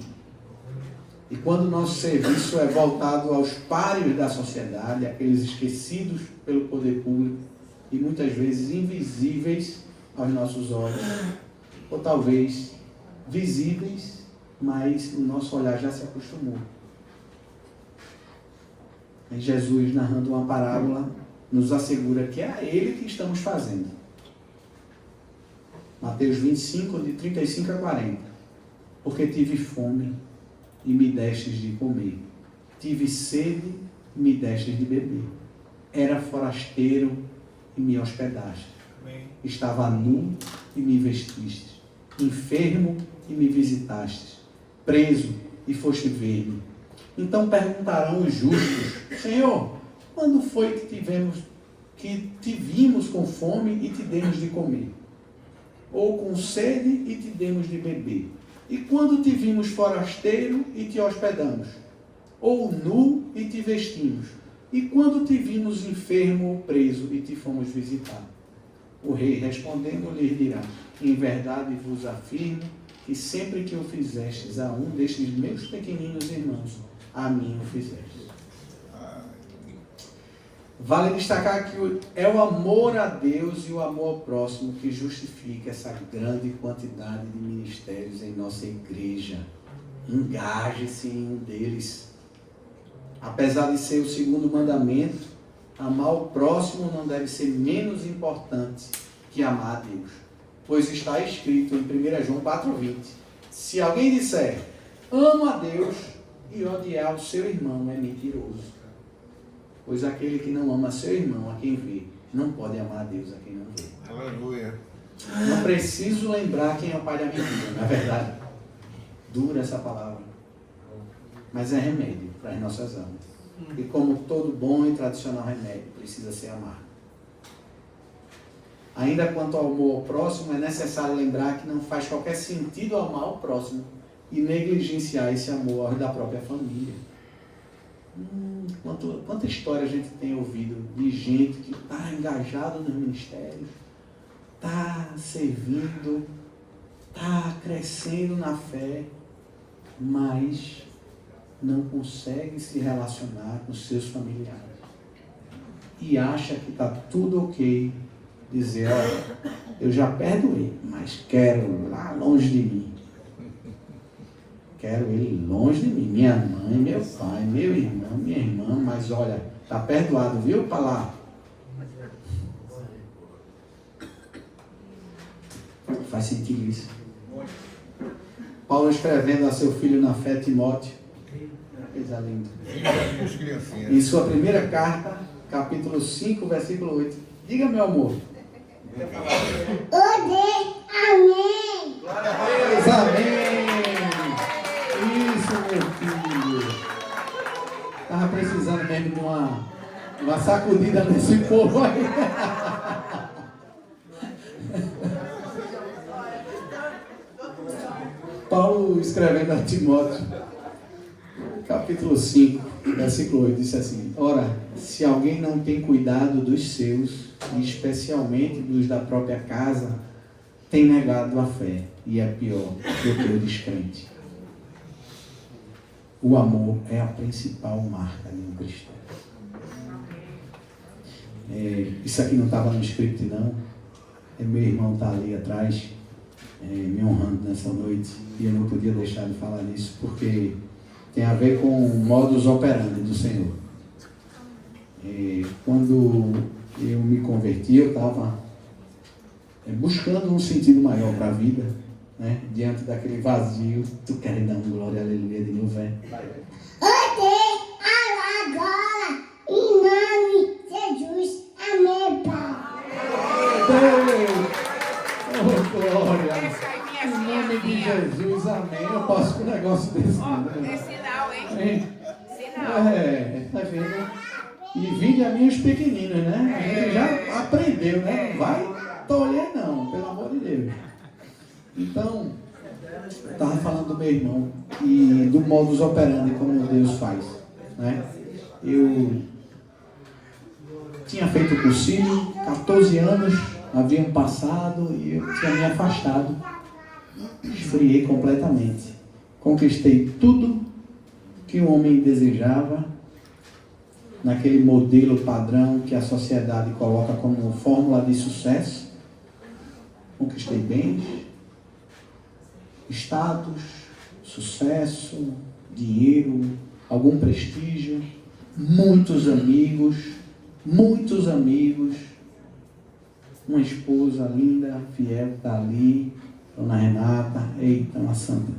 E quando o nosso serviço é voltado aos páreos da sociedade, aqueles esquecidos pelo poder público e muitas vezes invisíveis aos nossos olhos, ou talvez visíveis, mas o nosso olhar já se acostumou. E Jesus, narrando uma parábola, nos assegura que é a Ele que estamos fazendo. Mateus 25, de 35 a 40. Porque tive fome e me destes de comer. Tive sede e me destes de beber. Era forasteiro e me hospedaste. Estava nu e me vestistes. Enfermo e me visitastes. Preso e foste ver-me. Então perguntarão os justos: Senhor, quando foi que te vimos com fome e te demos de comer? Ou com sede e te demos de beber? E quando te vimos forasteiro e te hospedamos? Ou nu e te vestimos? E quando te vimos enfermo ou preso e te fomos visitar? O rei respondendo lhes dirá: em verdade vos afirmo que sempre que o fizestes a um destes meus pequeninos irmãos, a mim o fizestes. Vale destacar que é o amor a Deus e o amor ao próximo que justifica essa grande quantidade de ministérios em nossa igreja. Engaje-se em um deles. Apesar de ser o segundo mandamento, amar o próximo não deve ser menos importante que amar a Deus. Pois está escrito em 1 João 4,20: se alguém disser, amo a Deus, e odiar o seu irmão, é mentiroso. Pois aquele que não ama seu irmão, a quem vê, não pode amar a Deus, a quem não vê. Aleluia. Não preciso lembrar quem é o pai da mentira, na verdade. Dura essa palavra. Mas é remédio para as nossas almas. E como todo bom e tradicional remédio, precisa ser amado. Ainda quanto ao amor ao próximo, é necessário lembrar que não faz qualquer sentido amar o próximo e negligenciar esse amor ao da própria família. Quanta história a gente tem ouvido de gente que está engajado nos ministérios, está servindo, está crescendo na fé, mas não consegue se relacionar com seus familiares. E acha que está tudo ok. Dizer, olha, eu já perdoei, mas quero lá longe de mim. Quero ele longe de mim. Minha mãe, meu pai, meu irmão, minha irmã, mas olha, está perdoado, viu, para lá? Faz sentido isso. Paulo escrevendo a seu filho na fé, Timóteo, coisa linda. Em sua primeira carta, capítulo 5, versículo 8. Diga, meu amor. Amém. Glória a Deus, amém. Isso, meu filho. Estava precisando mesmo de uma sacudida nesse povo aí. Paulo escrevendo a Timóteo, capítulo 5, versículo 8, disse assim: ora, se alguém não tem cuidado dos seus, e especialmente dos da própria casa, tem negado a fé, e é pior do que o descrente. O amor é a principal marca de um cristão. Isso aqui não estava no script, não. Meu irmão está ali atrás, me honrando nessa noite, e eu não podia deixar de falar nisso, porque tem a ver com o modus operandi do Senhor. Quando eu me converti, eu estava buscando um sentido maior para a vida, né? Diante daquele vazio. Tu queres dar um glória, aleluia de novo, velho? Agora, em nome de Jesus, amém, Pai. Oh, glória! Em nome de Jesus, amém. Eu posso com um negócio desse. É sinal, hein? Sinal. Tá vendo? E vinde a mim os pequeninos, né? A gente já aprendeu, né? Não vai tolher, não, pelo amor de Deus. Então, eu estava falando do meu irmão e do modus operandi, como Deus faz, né? Eu tinha feito o cursinho, 14 anos haviam passado e eu tinha me afastado. Esfriei completamente. Conquistei tudo que o homem desejava, naquele modelo padrão que a sociedade coloca como fórmula de sucesso. Conquistei bens, status, sucesso, dinheiro, algum prestígio, muitos amigos, uma esposa linda, fiel, está ali, Dona Renata, eita, uma santa,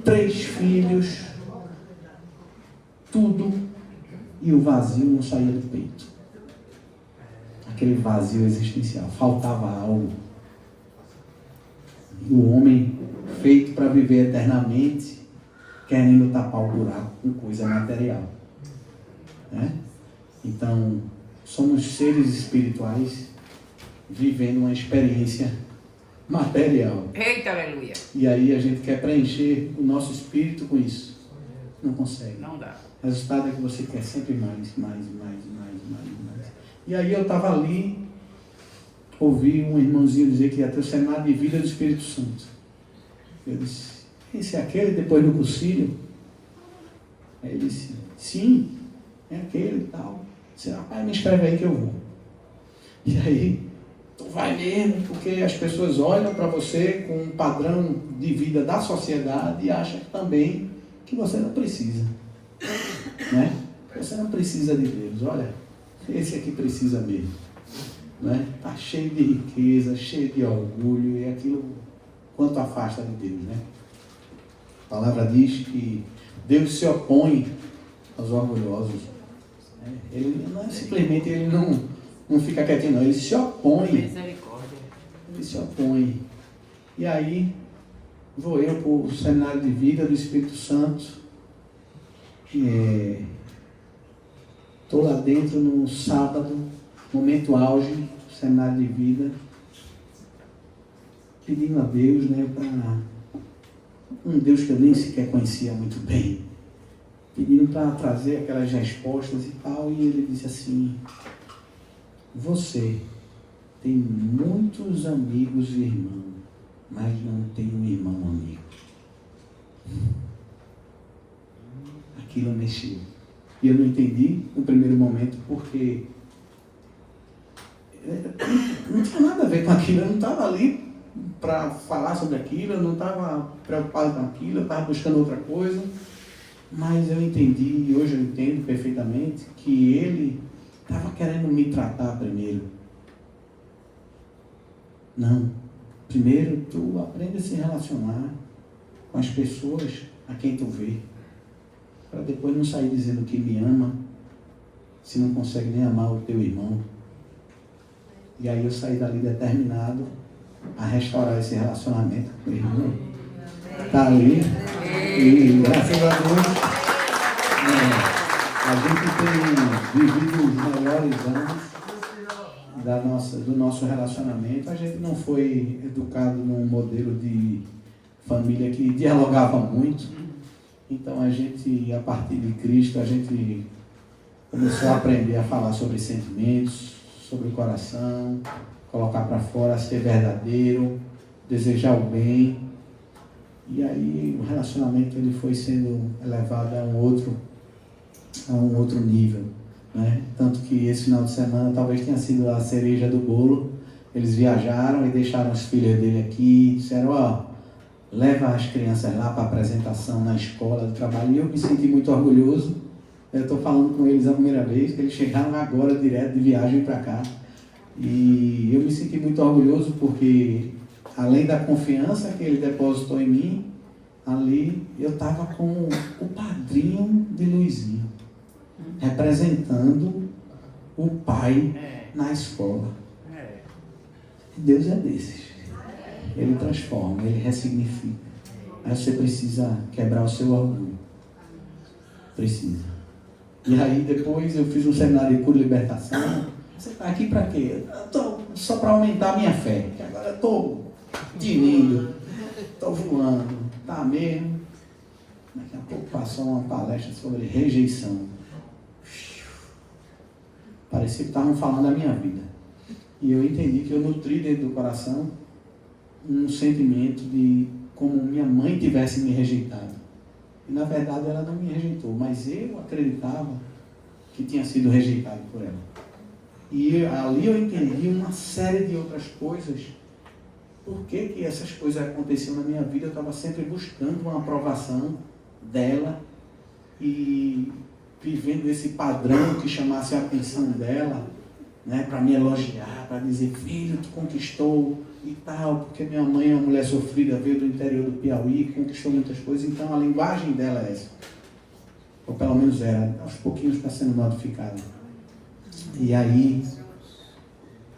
3 filhos, tudo, e o vazio não saía do peito. Aquele vazio existencial, faltava algo. E o homem feito para viver eternamente, querendo tapar o buraco com coisa material, né? Então, somos seres espirituais vivendo uma experiência material. Eita, aleluia. E aí a gente quer preencher o nosso espírito com isso. Não consegue. Não dá. O resultado é que você quer sempre mais. E aí eu estava ali, ouvi um irmãozinho dizer que ia ter o seminário de vida do Espírito Santo. Eu disse, esse é aquele depois do cursilho? Aí ele disse, sim, é aquele e tal. Eu disse, rapaz, me escreve aí que eu vou. E aí, tu vai mesmo, porque as pessoas olham para você com um padrão de vida da sociedade e acham também que você não precisa. Né? Você não precisa de Deus. Olha, esse aqui precisa mesmo. Né? Está cheio de riqueza, cheio de orgulho, e aquilo quanto afasta de Deus. Né? A palavra diz que Deus se opõe aos orgulhosos. Ele não é simplesmente, ele não fica quietinho, não. Ele se opõe. Misericórdia. Ele se opõe. E aí, vou eu para o seminário de vida do Espírito Santo. Estou lá dentro no sábado, momento auge, seminário de vida. pedindo a Deus, né, para um Deus que eu nem sequer conhecia muito bem, pedindo para trazer aquelas respostas e tal, e ele disse assim: você tem muitos amigos e irmãos, mas não tem um irmão amigo. Aquilo mexeu. E eu não entendi no primeiro momento, porque não tinha nada a ver com aquilo. Eu não estava ali para falar sobre aquilo, eu não estava preocupado com aquilo, eu estava buscando outra coisa. Mas eu entendi, e hoje eu entendo perfeitamente, que ele estava querendo me tratar primeiro. Não. Primeiro, tu aprende a se relacionar com as pessoas a quem tu vê, para depois não sair dizendo que me ama, se não consegue nem amar o teu irmão. E aí eu saí dali determinado a restaurar esse relacionamento com o irmão. Está ali. E graças a Deus, a gente tem vivido os melhores anos do nosso relacionamento. A gente não foi educado num modelo de família que dialogava muito. Então a gente, a partir de Cristo, a gente começou a aprender a falar sobre sentimentos, sobre o coração, colocar para fora, ser verdadeiro, desejar o bem. E aí o relacionamento ele foi sendo elevado a um outro nível, né? Tanto que esse final de semana talvez tenha sido a cereja do bolo. Eles viajaram e deixaram os filhos dele aqui, disseram: ó, leva as crianças lá para a apresentação na escola do trabalho. E eu me senti muito orgulhoso. Eu estou falando com eles a primeira vez, que eles chegaram agora direto de viagem para cá. E eu me senti muito orgulhoso porque, além da confiança que ele depositou em mim, ali eu estava com o padrinho de Luizinho, representando o pai na escola. Deus é desses. Ele transforma, ele ressignifica. Aí você precisa quebrar o seu orgulho. Precisa. E aí depois eu fiz um seminário de cura e libertação. Você está aqui para quê? Só para aumentar a minha fé. Que agora eu estou tinindo, estou voando. Tá mesmo. Daqui a pouco passou uma palestra sobre rejeição. Parecia que estavam falando da minha vida. E eu entendi que eu nutri dentro do coração um sentimento de como minha mãe tivesse me rejeitado. E na verdade ela não me rejeitou, mas eu acreditava que tinha sido rejeitado por ela. E ali eu entendi uma série de outras coisas. Por que essas coisas aconteciam na minha vida? Eu estava sempre buscando uma aprovação dela e vivendo esse padrão que chamasse a atenção dela, né, para me elogiar, para dizer: filho, tu conquistou e tal, porque minha mãe é uma mulher sofrida, veio do interior do Piauí, conquistou muitas coisas. Então a linguagem dela é essa, ou pelo menos era, aos pouquinhos está sendo modificada. E aí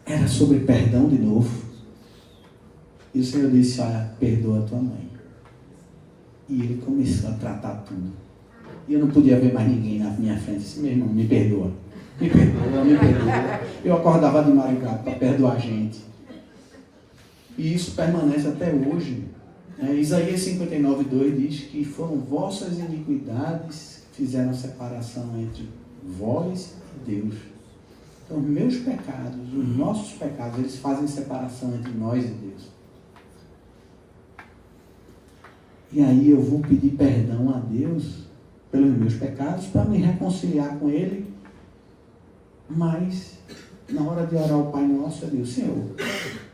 era sobre perdão de novo. E o Senhor disse: olha, perdoa a tua mãe. E ele começou a tratar tudo. E eu não podia ver mais ninguém na minha frente. Disse: meu irmão, me perdoa. Me perdoa, me perdoa. Eu acordava de madrugada para perdoar a gente. E isso permanece até hoje. Isaías 59:2 diz que foram vossas iniquidades que fizeram separação entre vós e Deus. Então, meus pecados, os nossos pecados, eles fazem separação entre nós e Deus. E aí eu vou pedir perdão a Deus pelos meus pecados para me reconciliar com Ele. Mas, na hora de orar ao Pai Nosso, eu digo: Senhor,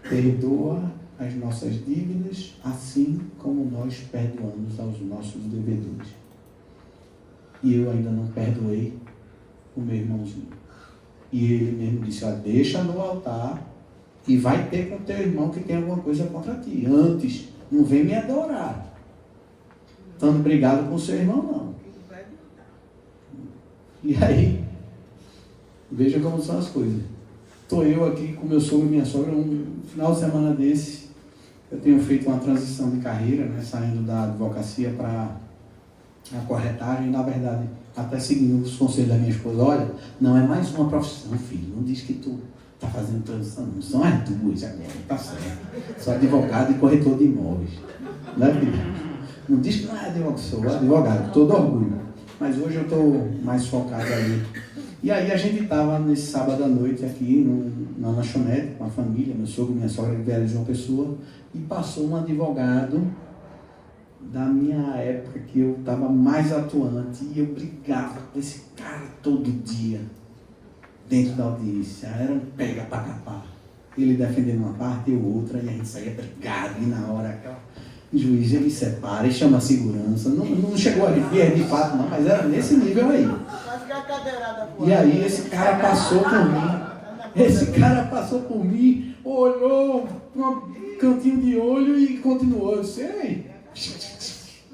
perdoa as nossas dívidas, assim como nós perdoamos aos nossos devedores. E eu ainda não perdoei o meu irmãozinho. E ele mesmo disse: ó, deixa no altar e vai ter com o teu irmão que tem alguma coisa contra ti. Antes, não vem me adorar estando brigado com o seu irmão, não. E aí, veja como são as coisas. Estou eu aqui com meu sogro e minha sogra, um final de semana desse, eu tenho feito uma transição de carreira, né, saindo da advocacia para a corretagem. Na verdade, até seguindo os conselhos da minha esposa: olha, não é mais uma profissão, filho, não diz que tu Está fazendo transição, não. São as duas agora, tá certo. Sou advogado e corretor de imóveis. Não diz que não é advogado, sou advogado, todo orgulho. Mas hoje eu estou mais focado ali. E aí a gente estava nesse sábado à noite aqui na lanchonete com a família, meu sogro, minha sogra que vieram de João Pessoa, e passou um advogado da minha época que eu estava mais atuante e eu brigava com esse cara todo dia dentro da audiência. Era um pega pra capar. Ele defendendo uma parte e outra, e a gente saía brigado, e na hora aquela... O juiz ele separa e chama a segurança. Não chegou a ver de fato não, mas era nesse nível aí. E aí esse cara passou por mim. Esse cara passou por mim, olhou para um cantinho de olho e continuou. Eu disse, ei,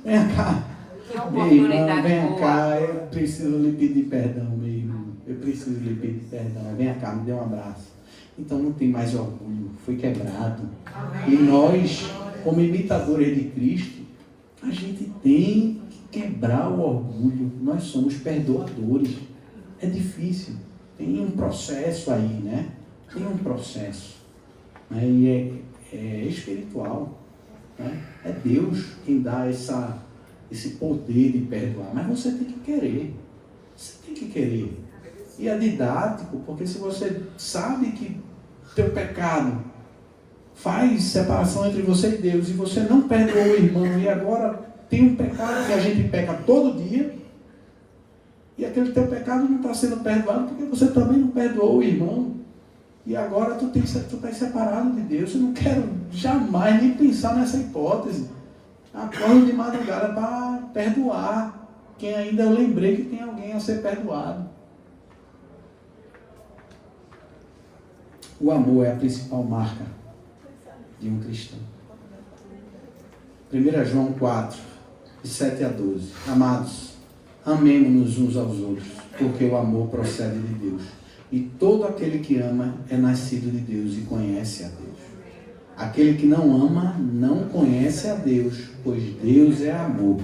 vem cá. Meu irmão, vem cá, eu preciso lhe pedir perdão, meu irmão. Eu preciso lhe pedir perdão. Vem cá, me dê um abraço. Então não tem mais orgulho, foi quebrado. E nós, como imitadores de Cristo, a gente tem que quebrar o orgulho. Nós somos perdoadores. É difícil. Tem um processo aí, né? Tem um processo. Né? E é espiritual. Né? É Deus quem dá esse poder de perdoar. Mas você tem que querer. Você tem que querer. E é didático, porque se você sabe que teu pecado faz separação entre você e Deus, e você não perdoou o irmão, e agora tem um pecado que a gente peca todo dia, e aquele teu pecado não está sendo perdoado porque você também não perdoou o irmão, e agora tu está separado de Deus. Eu não quero jamais nem pensar nessa hipótese. Acordo de madrugada para perdoar quem ainda eu lembrei que tem alguém a ser perdoado. O amor é a principal marca de um cristão. 1 João 4, de 7 a 12. Amados, amemo-nos uns aos outros, porque o amor procede de Deus. E todo aquele que ama é nascido de Deus e conhece a Deus. Aquele que não ama não conhece a Deus, pois Deus é amor.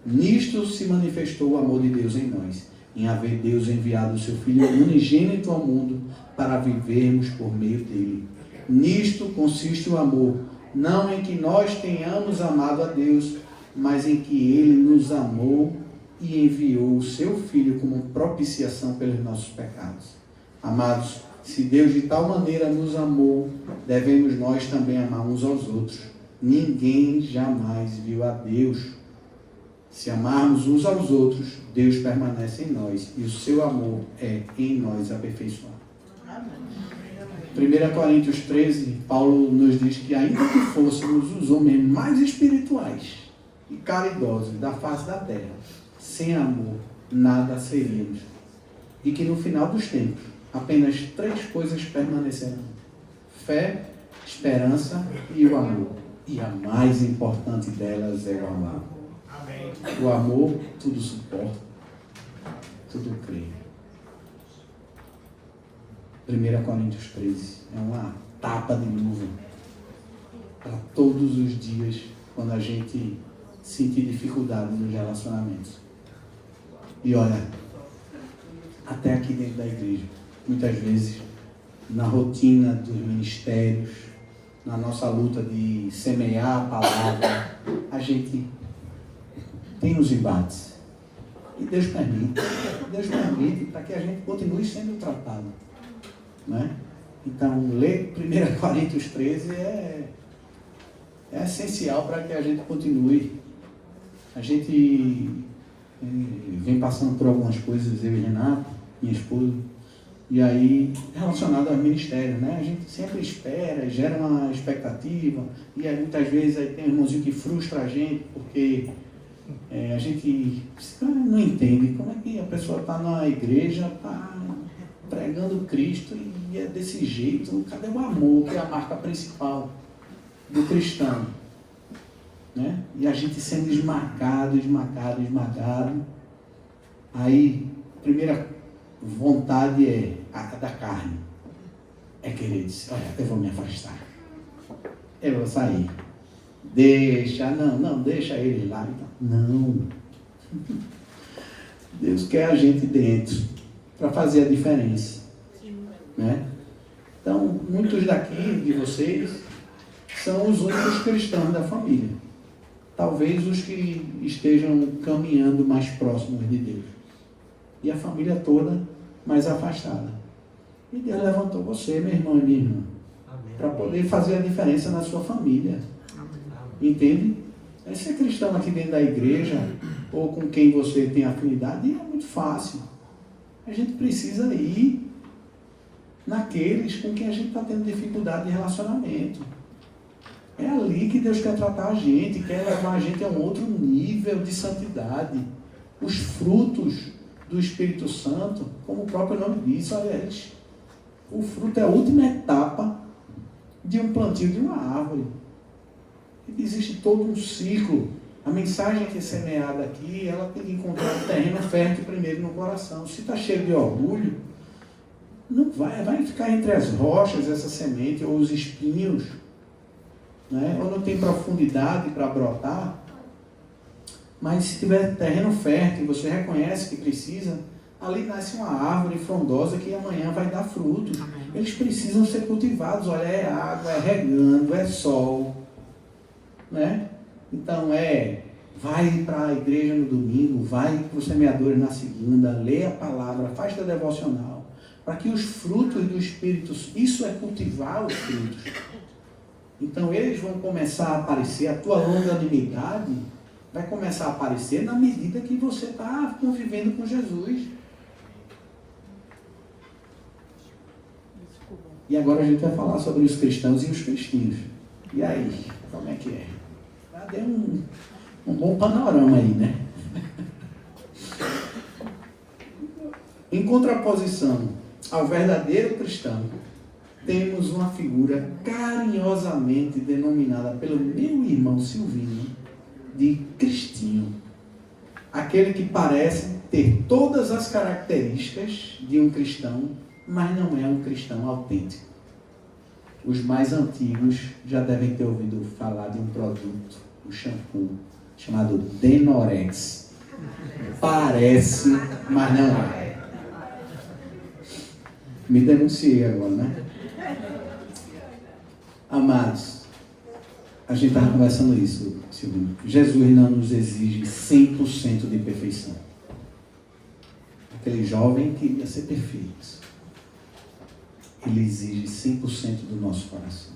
Nisto se manifestou o amor de Deus em nós, em haver Deus enviado o seu Filho unigênito ao mundo para vivermos por meio dele. Nisto consiste o amor, não em que nós tenhamos amado a Deus, mas em que ele nos amou e enviou o seu Filho como propiciação pelos nossos pecados. Amados, se Deus de tal maneira nos amou, devemos nós também amar uns aos outros. Ninguém jamais viu a Deus. Se amarmos uns aos outros, Deus permanece em nós e o seu amor é em nós aperfeiçoado. 1 Coríntios 13, Paulo nos diz que ainda que fôssemos os homens mais espirituais e caridosos da face da terra, sem amor nada seríamos. E que no final dos tempos, apenas 3 coisas permanecerão: fé, esperança e o amor. E a mais importante delas é o amor. O amor tudo suporta, tudo crê. 1 Coríntios 13 é uma tapa de luva para todos os dias quando a gente sentir dificuldade nos relacionamentos. E olha, até aqui dentro da igreja, muitas vezes na rotina dos ministérios, na nossa luta de semear a palavra, a gente tem os embates. E Deus permite para que a gente continue sendo tratado. Né? Então, ler 1 Coríntios 13 é essencial para que a gente continue. A gente vem passando por algumas coisas, eu e Renato, minha esposa, e aí, relacionado ao ministério, né? A gente sempre espera, gera uma expectativa, e aí muitas vezes aí tem um irmãozinho que frustra a gente, porque a gente não entende como é que a pessoa está na igreja, está pregando Cristo e é desse jeito. Cadê o amor, que é a marca principal do cristão? Né? E a gente sendo esmagado. Aí, a primeira vontade é a da carne. É querer dizer, olha, eu vou me afastar. Eu vou sair. Deixa ele lá. Não. Deus quer a gente dentro para fazer a diferença. Né? Então, muitos daqui, de vocês, são os únicos cristãos da família. Talvez os que estejam caminhando mais próximos de Deus. E a família toda mais afastada. E Deus levantou você, meu irmão e minha irmã, para poder fazer a diferença na sua família. Entende? Ser cristão aqui dentro da igreja, ou com quem você tem afinidade, é muito fácil. A gente precisa ir naqueles com quem a gente está tendo dificuldade de relacionamento. É ali que Deus quer tratar a gente, quer levar a gente a um outro nível de santidade. Os frutos do Espírito Santo, como o próprio nome diz, olha, o fruto é a última etapa de um plantio de uma árvore. E existe todo um ciclo. A mensagem que é semeada aqui, ela tem que encontrar um terreno fértil primeiro no coração. Se está cheio de orgulho, não vai ficar entre as rochas essa semente, ou os espinhos, né? Ou não tem profundidade para brotar. Mas se tiver terreno fértil e você reconhece que precisa, ali nasce uma árvore frondosa que amanhã vai dar frutos. Eles precisam ser cultivados. Olha, é água, é regando, é sol, né? Então vai para a igreja no domingo, vai para os semeadores na segunda, lê a palavra, faz teu devocional, para que os frutos do Espírito, isso é cultivar os frutos. Então eles vão começar a aparecer, a tua longanimidade vai começar a aparecer na medida que você está convivendo com Jesus. E agora a gente vai falar sobre os cristãos e os cristinhos. E aí, como é que é? Já deu um bom panorama aí, né? Em contraposição ao verdadeiro cristão, temos uma figura carinhosamente denominada pelo meu irmão Silvinho de Cristinho. Aquele que parece ter todas as características de um cristão, mas não é um cristão autêntico. Os mais antigos já devem ter ouvido falar de um produto, o shampoo, chamado Denorex. Parece, mas não é. Me denunciei agora, né? Amados, a gente estava conversando isso, Silvio. Jesus não nos exige 100% de perfeição. Aquele jovem queria ser perfeito. Ele exige 100% do nosso coração.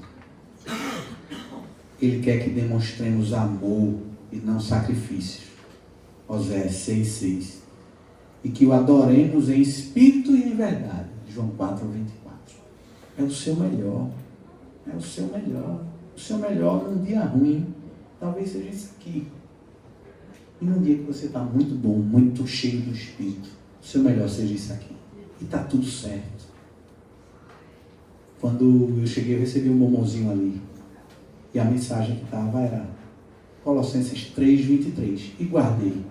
Ele quer que demonstremos amor e não sacrifícios. Oséias 6,6. E que o adoremos em espírito e em verdade. João 4,24. É o seu melhor. É o seu melhor. O seu melhor num dia ruim, talvez seja isso aqui. E num dia que você está muito bom, muito cheio do Espírito, o seu melhor seja isso aqui. E está tudo certo. Quando eu cheguei, eu recebi um bombonzinho ali. E a mensagem que estava era Colossenses 3,23. E guardei.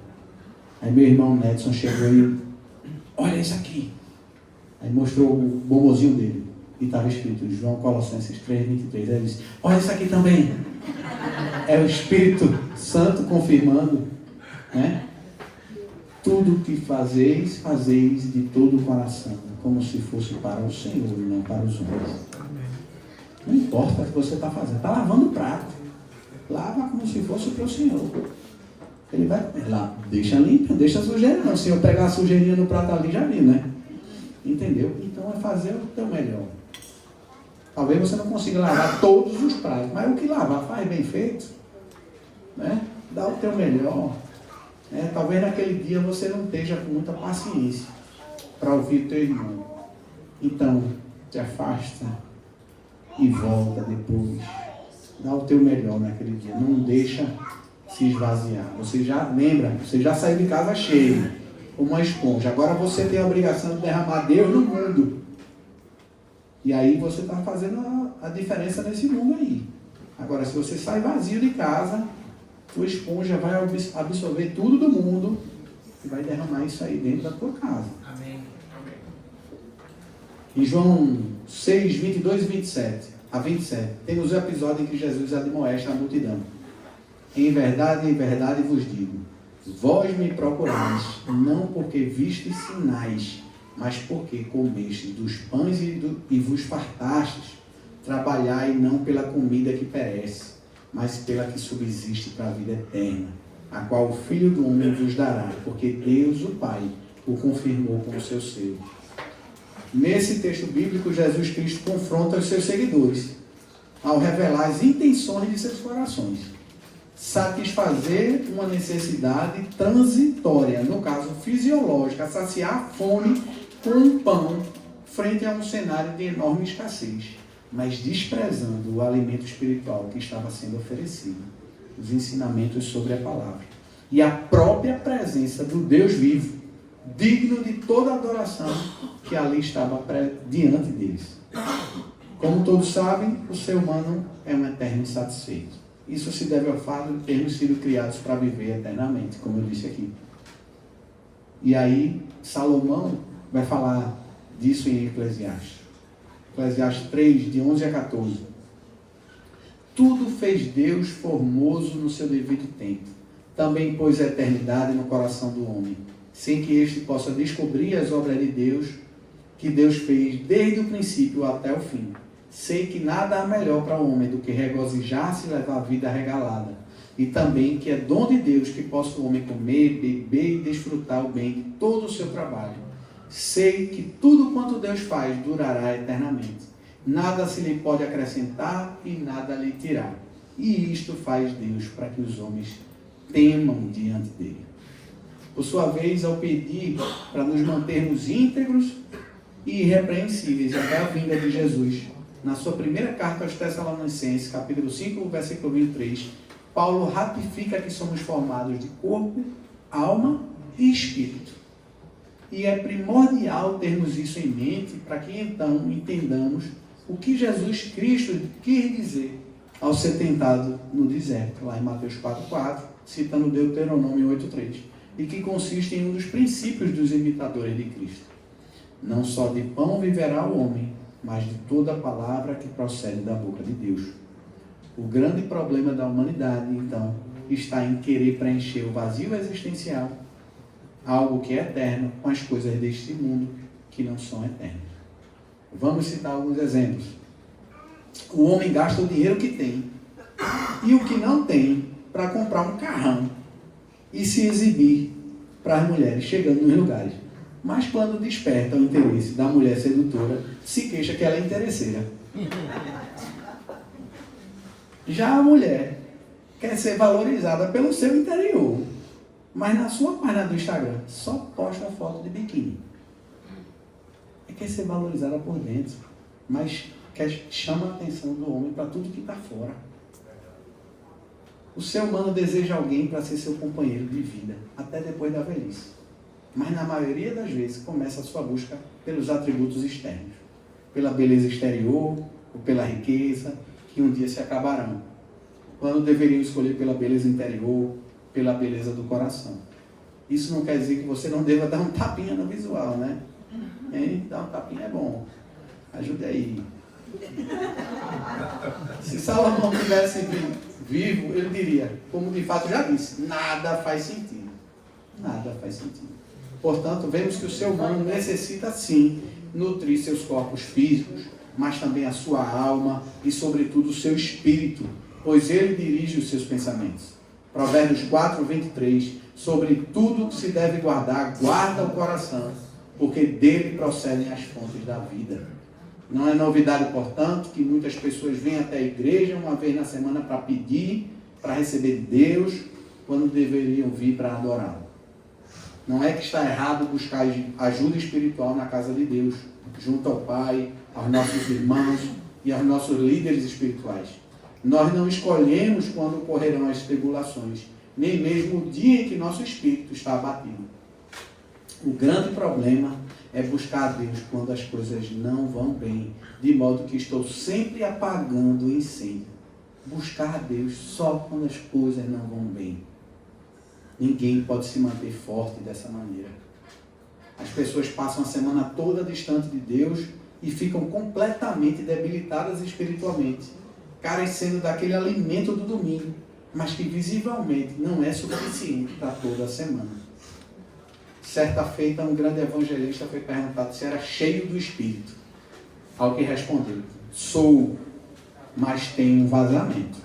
Aí meu irmão Nedson chegou e olha isso aqui. Aí mostrou o bombonzinho dele. E estava escrito João Colossenses 3,23. Aí ele disse, olha isso aqui também. É o Espírito Santo confirmando, né? Tudo que fazeis, fazeis de todo o coração, como se fosse para o Senhor e não para os homens. Não importa o que você está fazendo. Está lavando o prato. Lava como se fosse para o Senhor. Ele vai lá, deixa limpo, deixa a sujeira. Não, se eu pegar a sujeirinha no prato ali, já vi, né? Entendeu? Então é fazer o teu melhor. Talvez você não consiga lavar todos os pratos, mas o que lavar faz bem feito, né? Dá o teu melhor. Talvez naquele dia você não esteja com muita paciência para ouvir teu irmão. Então, te afasta e volta depois. Dá o teu melhor naquele dia. Não deixa se esvaziar. Você já lembra, você já saiu de casa cheio, como uma esponja. Agora você tem a obrigação de derramar Deus no mundo. E aí você está fazendo a diferença nesse mundo aí. Agora, se você sai vazio de casa, tua esponja vai absorver tudo do mundo e vai derramar isso aí dentro da tua casa. Amém. Em João 6, 22 e 27 temos o episódio em que Jesus admoesta a multidão. Em verdade vos digo, vós me procurais, não porque vistes sinais, mas porque comestes dos pães e vos fartastes, trabalhai não pela comida que perece, mas pela que subsiste para a vida eterna, a qual o Filho do Homem vos dará, porque Deus, o Pai, o confirmou com o seu selo. Nesse texto bíblico, Jesus Cristo confronta os seus seguidores, ao revelar as intenções de seus corações. Satisfazer uma necessidade transitória, no caso fisiológica, saciar a fome com um pão, frente a um cenário de enorme escassez, mas desprezando o alimento espiritual que estava sendo oferecido, os ensinamentos sobre a palavra, e a própria presença do Deus vivo, digno de toda adoração que ali estava diante deles. Como todos sabem, o ser humano é um eterno insatisfeito. Isso se deve ao fato de termos sido criados para viver eternamente, como eu disse aqui. E aí, Salomão vai falar disso em Eclesiastes. Eclesiastes 3, de 11 a 14. Tudo fez Deus formoso no seu devido tempo. Também pôs a eternidade no coração do homem, sem que este possa descobrir as obras de Deus, que Deus fez desde o princípio até o fim. Sei que nada há melhor para o homem do que regozijar-se e levar a vida regalada. E também que é dom de Deus que possa o homem comer, beber e desfrutar o bem de todo o seu trabalho. Sei que tudo quanto Deus faz durará eternamente. Nada se lhe pode acrescentar e nada lhe tirar. E isto faz Deus para que os homens temam diante dele. Por sua vez, ao pedir para nos mantermos íntegros e irrepreensíveis até a vinda de Jesus, na sua primeira carta aos Tessalonicenses, capítulo 5, versículo 23, Paulo ratifica que somos formados de corpo, alma e espírito. E é primordial termos isso em mente para que então entendamos o que Jesus Cristo quis dizer ao ser tentado no deserto, lá em Mateus 4,4, citando Deuteronômio 8,3, e que consiste em um dos princípios dos imitadores de Cristo. Não só de pão viverá o homem, mas de toda a palavra que procede da boca de Deus. O grande problema da humanidade, então, está em querer preencher o vazio existencial, algo que é eterno, com as coisas deste mundo que não são eternas. Vamos citar alguns exemplos. O homem gasta o dinheiro que tem e o que não tem para comprar um carrão e se exibir para as mulheres chegando nos lugares. Mas quando desperta o interesse da mulher sedutora, se queixa que ela é interesseira. Já a mulher quer ser valorizada pelo seu interior, mas na sua página do Instagram só posta foto de biquíni. Quer ser valorizada por dentro, mas chama a atenção do homem para tudo que está fora. O ser humano deseja alguém para ser seu companheiro de vida, até depois da velhice. Mas na maioria das vezes começa a sua busca pelos atributos externos, pela beleza exterior ou pela riqueza, que um dia se acabarão, quando deveriam escolher pela beleza interior, pela beleza do coração. Isso não quer dizer que você não deva dar um tapinha no visual, né? Dar um tapinha é bom. Ajude aí. Se Salomão tivesse vivo, ele diria, como de fato já disse, nada faz sentido. Nada faz sentido. Portanto, vemos que o ser humano necessita sim nutrir seus corpos físicos, mas também a sua alma e sobretudo o seu espírito, pois ele dirige os seus pensamentos. Provérbios 4, 23, sobre tudo que se deve guardar, guarda o coração, porque dele procedem as fontes da vida. Não é novidade, portanto, que muitas pessoas vêm até a igreja uma vez na semana para pedir, para receber Deus, quando deveriam vir para adorá-lo. Não é que está errado buscar ajuda espiritual na casa de Deus, junto ao Pai, aos nossos irmãos e aos nossos líderes espirituais. Nós não escolhemos quando ocorrerão as tribulações, nem mesmo o dia em que nosso espírito está abatido. O grande problema é buscar a Deus quando as coisas não vão bem, de modo que estou sempre apagando o incêndio. Buscar a Deus só quando as coisas não vão bem. Ninguém pode se manter forte dessa maneira. As pessoas passam a semana toda distante de Deus e ficam completamente debilitadas espiritualmente, carecendo daquele alimento do domingo, mas que visivelmente não é suficiente para toda a semana. Certa feita, um grande evangelista foi perguntado se era cheio do Espírito. Ao que respondeu: sou, mas tenho um vazamento.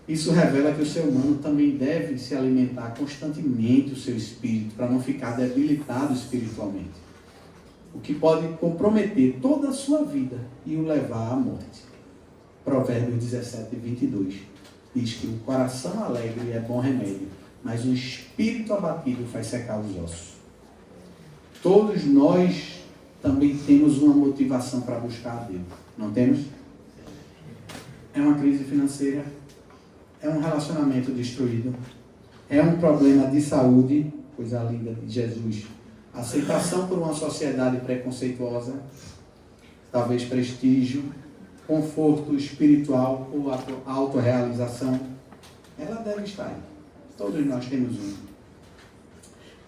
Isso revela que o ser humano também deve se alimentar constantemente do seu espírito, para não ficar debilitado espiritualmente. O que pode comprometer toda a sua vida e o levar à morte. Provérbios 17, 22 diz que o coração alegre é bom remédio, mas o espírito abatido faz secar os ossos. Todos nós também temos uma motivação para buscar a Deus. Não temos? É uma crise financeira, é um relacionamento destruído, é um problema de saúde, coisa linda de Jesus, aceitação por uma sociedade preconceituosa, talvez prestígio, conforto espiritual ou autorrealização. Ela deve estar aí. Todos nós temos um.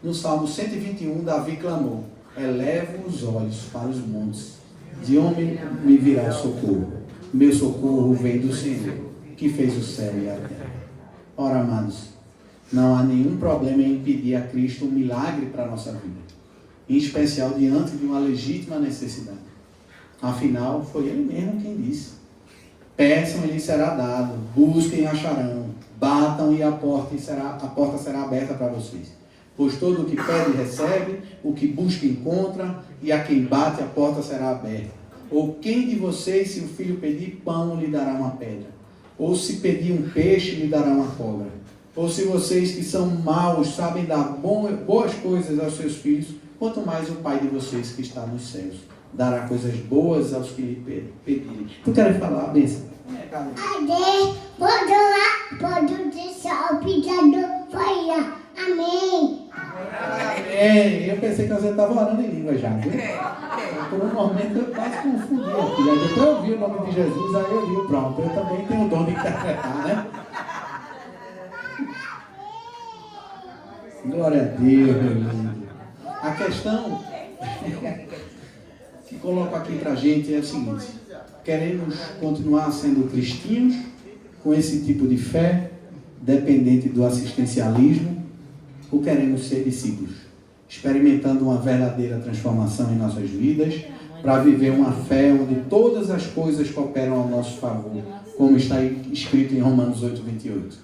No Salmo 121, Davi clamou: elevo os olhos para os montes, de onde me virá o socorro? Meu socorro vem do Senhor, que fez o céu e a terra. Ora, amados, não há nenhum problema em impedir a Cristo um milagre para a nossa vida, em especial diante de uma legítima necessidade. Afinal, foi Ele mesmo quem disse: peçam e lhes será dado, busquem e acharão, batam e a porta será aberta para vocês. Pois todo o que pede recebe, o que busca encontra, e a quem bate a porta será aberta. Ou quem de vocês, se o filho pedir pão, lhe dará uma pedra? Ou se pedir um peixe, lhe dará uma cobra? Ou se vocês que são maus sabem dar boas coisas aos seus filhos, quanto mais o Pai de vocês que está nos céus dará coisas boas aos que lhe pedirem. Tu queres falar, benção? Adeus, pode deixar o pedido foi. Amém. Amém. Eu pensei que você estava orando em língua já, viu? Por um momento eu quase confundi aqui. Aí depois eu vi o nome de Jesus, aí eu li, pronto. Eu também tenho o dom de interpretar, né? Glória a Deus, meu lindo. A questão que coloco aqui pra gente é a seguinte: queremos continuar sendo cristãos com esse tipo de fé, dependente do assistencialismo, ou queremos ser discípulos, experimentando uma verdadeira transformação em nossas vidas, para viver uma fé onde todas as coisas cooperam ao nosso favor, como está escrito em Romanos 8, 28.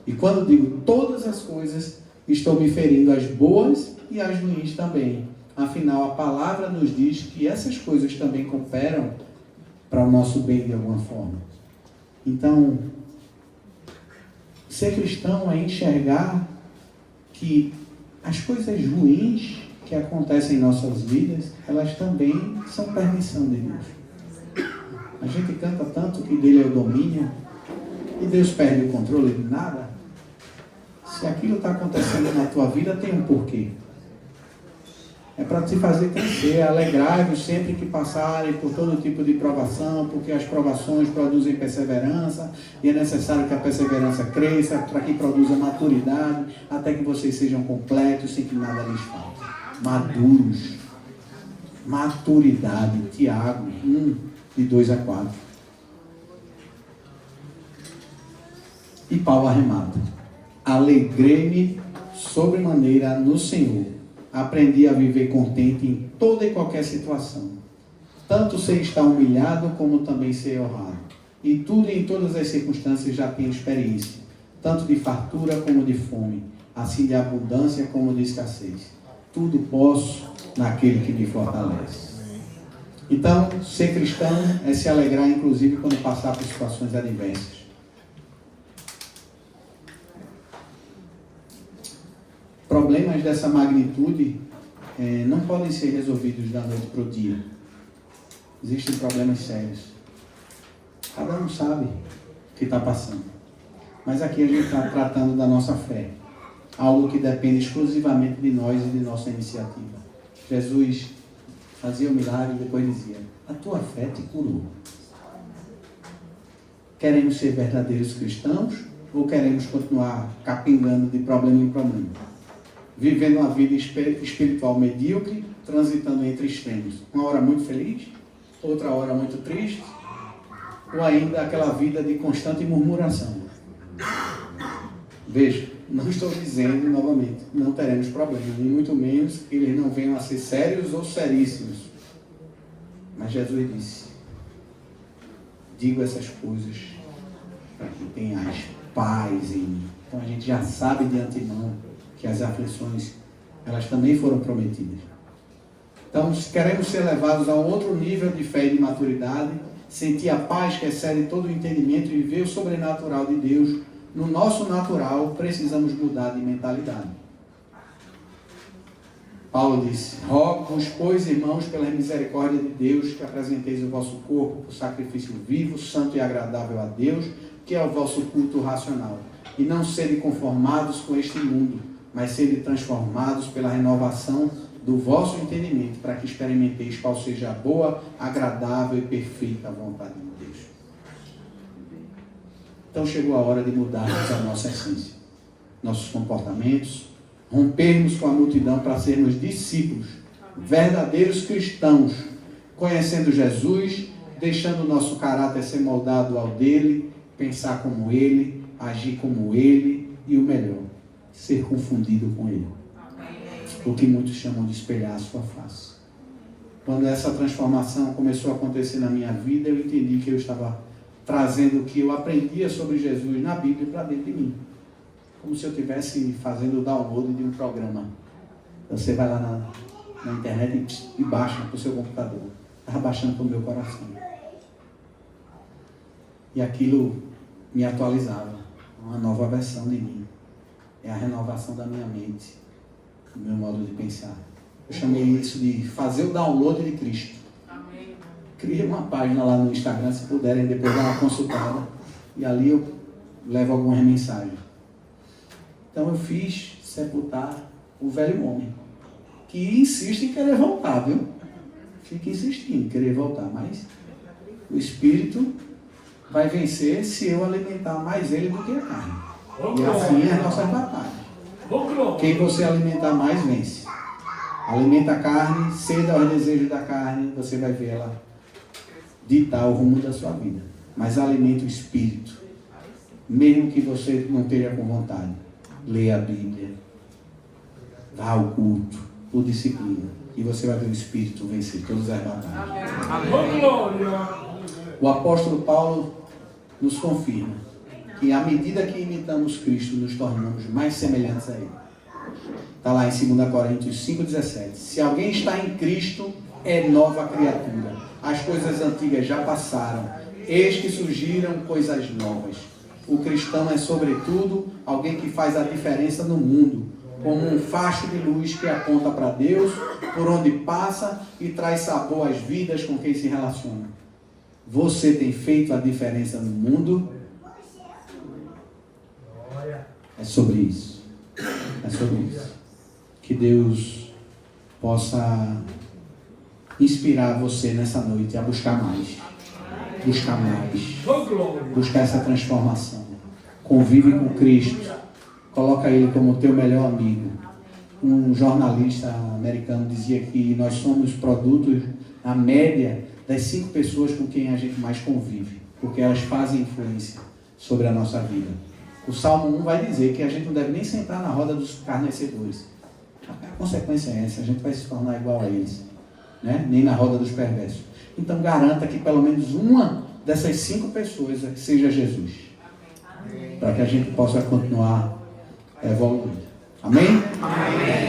E quando digo todas as coisas, estou me referindo às boas e às ruins também. Afinal, a palavra nos diz que essas coisas também cooperam para o nosso bem de alguma forma. Então, ser cristão é enxergar que as coisas ruins que acontecem em nossas vidas, elas também são permissão de Deus. A gente canta tanto que dele é o domínio, e Deus perde o controle de nada. Se aquilo está acontecendo na tua vida, tem um porquê. É para te fazer crescer. Alegrai-vos sempre que passarem por todo tipo de provação, porque as provações produzem perseverança, e é necessário que a perseverança cresça, para que produza maturidade, até que vocês sejam completos, sem que nada lhes falte. Maduros. Maturidade. Tiago 1, de 2 a 4. E Paulo arremata: alegrei-me sobremaneira no Senhor. Aprendi a viver contente em toda e qualquer situação. Tanto sei estar humilhado, como também sei honrado. E tudo e em todas as circunstâncias já tenho experiência, tanto de fartura como de fome, assim de abundância como de escassez. Tudo posso naquele que me fortalece. Então, ser cristão é se alegrar, inclusive, quando passar por situações adversas. Problemas dessa magnitude não podem ser resolvidos da noite para o dia. Existem problemas sérios. Cada um sabe o que está passando. Mas aqui a gente está tratando da nossa fé. Algo que depende exclusivamente de nós e de nossa iniciativa. Jesus fazia o milagre e depois dizia: a tua fé te curou. Queremos ser verdadeiros cristãos ou queremos continuar capingando de problema em problema? Vivendo uma vida espiritual medíocre, transitando entre extremos. Uma hora muito feliz, outra hora muito triste, ou ainda aquela vida de constante murmuração. Veja, Não estou dizendo, novamente, não teremos problemas, nem muito menos que eles não venham a ser sérios ou seríssimos. Mas Jesus disse, digo essas coisas para que tenhas paz em mim. Então a gente já sabe de antemão que as aflições, elas também foram prometidas. Então, se queremos ser levados a um outro nível de fé e de maturidade, sentir a paz que excede todo o entendimento e viver o sobrenatural de Deus, no nosso natural, precisamos mudar de mentalidade. Paulo disse, rogo-vos, pois, irmãos, pela misericórdia de Deus, que apresenteis o vosso corpo por sacrifício vivo, santo e agradável a Deus, que é o vosso culto racional. E não sede conformados com este mundo, mas sede transformados pela renovação do vosso entendimento, para que experimenteis qual seja a boa, agradável e perfeita vontade de Deus. Então chegou a hora de mudarmos a nossa essência, nossos comportamentos, rompermos com a multidão para sermos discípulos, verdadeiros cristãos, conhecendo Jesus, deixando o nosso caráter ser moldado ao dele, pensar como ele, agir como ele e o melhor, ser confundido com ele. O que muitos chamam de espelhar a sua face. Quando essa transformação começou a acontecer na minha vida, eu entendi que eu estava trazendo o que eu aprendia sobre Jesus na Bíblia para dentro de mim. Como se eu estivesse fazendo o download de um programa. Você vai lá na internet e baixa para o seu computador. Estava baixando para o meu coração. E aquilo me atualizava. Uma nova versão de mim. É a renovação da minha mente. Do meu modo de pensar. Eu chamei isso de fazer o download de Cristo. Cria uma página lá no Instagram, se puderem depois dar uma consultada. E ali eu levo algumas mensagens. Então eu fiz sepultar o velho homem. Que insiste em querer voltar, viu? Fica insistindo em querer voltar. Mas o Espírito vai vencer se eu alimentar mais ele do que a carne. E assim é a nossa batalha. Quem você alimentar mais, vence. Alimenta a carne, ceda aos desejos da carne, você vai ver ela ditar o rumo da sua vida. Mas alimenta o Espírito. Mesmo que você não esteja com vontade. Leia a Bíblia. Vá ao culto. Por disciplina. E você vai ver o Espírito vencer todas as batalhas. O apóstolo Paulo nos confirma que à medida que imitamos Cristo, nos tornamos mais semelhantes a Ele. Está lá em 2 Coríntios 5,17. Se alguém está em Cristo, é nova criatura. As coisas antigas já passaram. Eis que surgiram coisas novas. O cristão é, sobretudo, alguém que faz a diferença no mundo, como um facho de luz que aponta para Deus, por onde passa e traz sabor às vidas com quem se relaciona. Você tem feito a diferença no mundo? É sobre isso. É sobre isso. Que Deus possa inspirar você nessa noite a buscar mais. Buscar mais. Buscar essa transformação. Convive com Cristo. Coloca Ele como teu melhor amigo. Um jornalista americano dizia que nós somos produtos, a média, das 5 pessoas com quem a gente mais convive. Porque elas fazem influência sobre a nossa vida. O Salmo 1 vai dizer que a gente não deve nem sentar na roda dos escarnecedores. A consequência é essa, a gente vai se tornar igual a eles. Né? Nem na roda dos perversos. Então garanta que pelo menos uma dessas 5 pessoas seja Jesus. Para que a gente possa continuar evoluindo. Amém? Amém.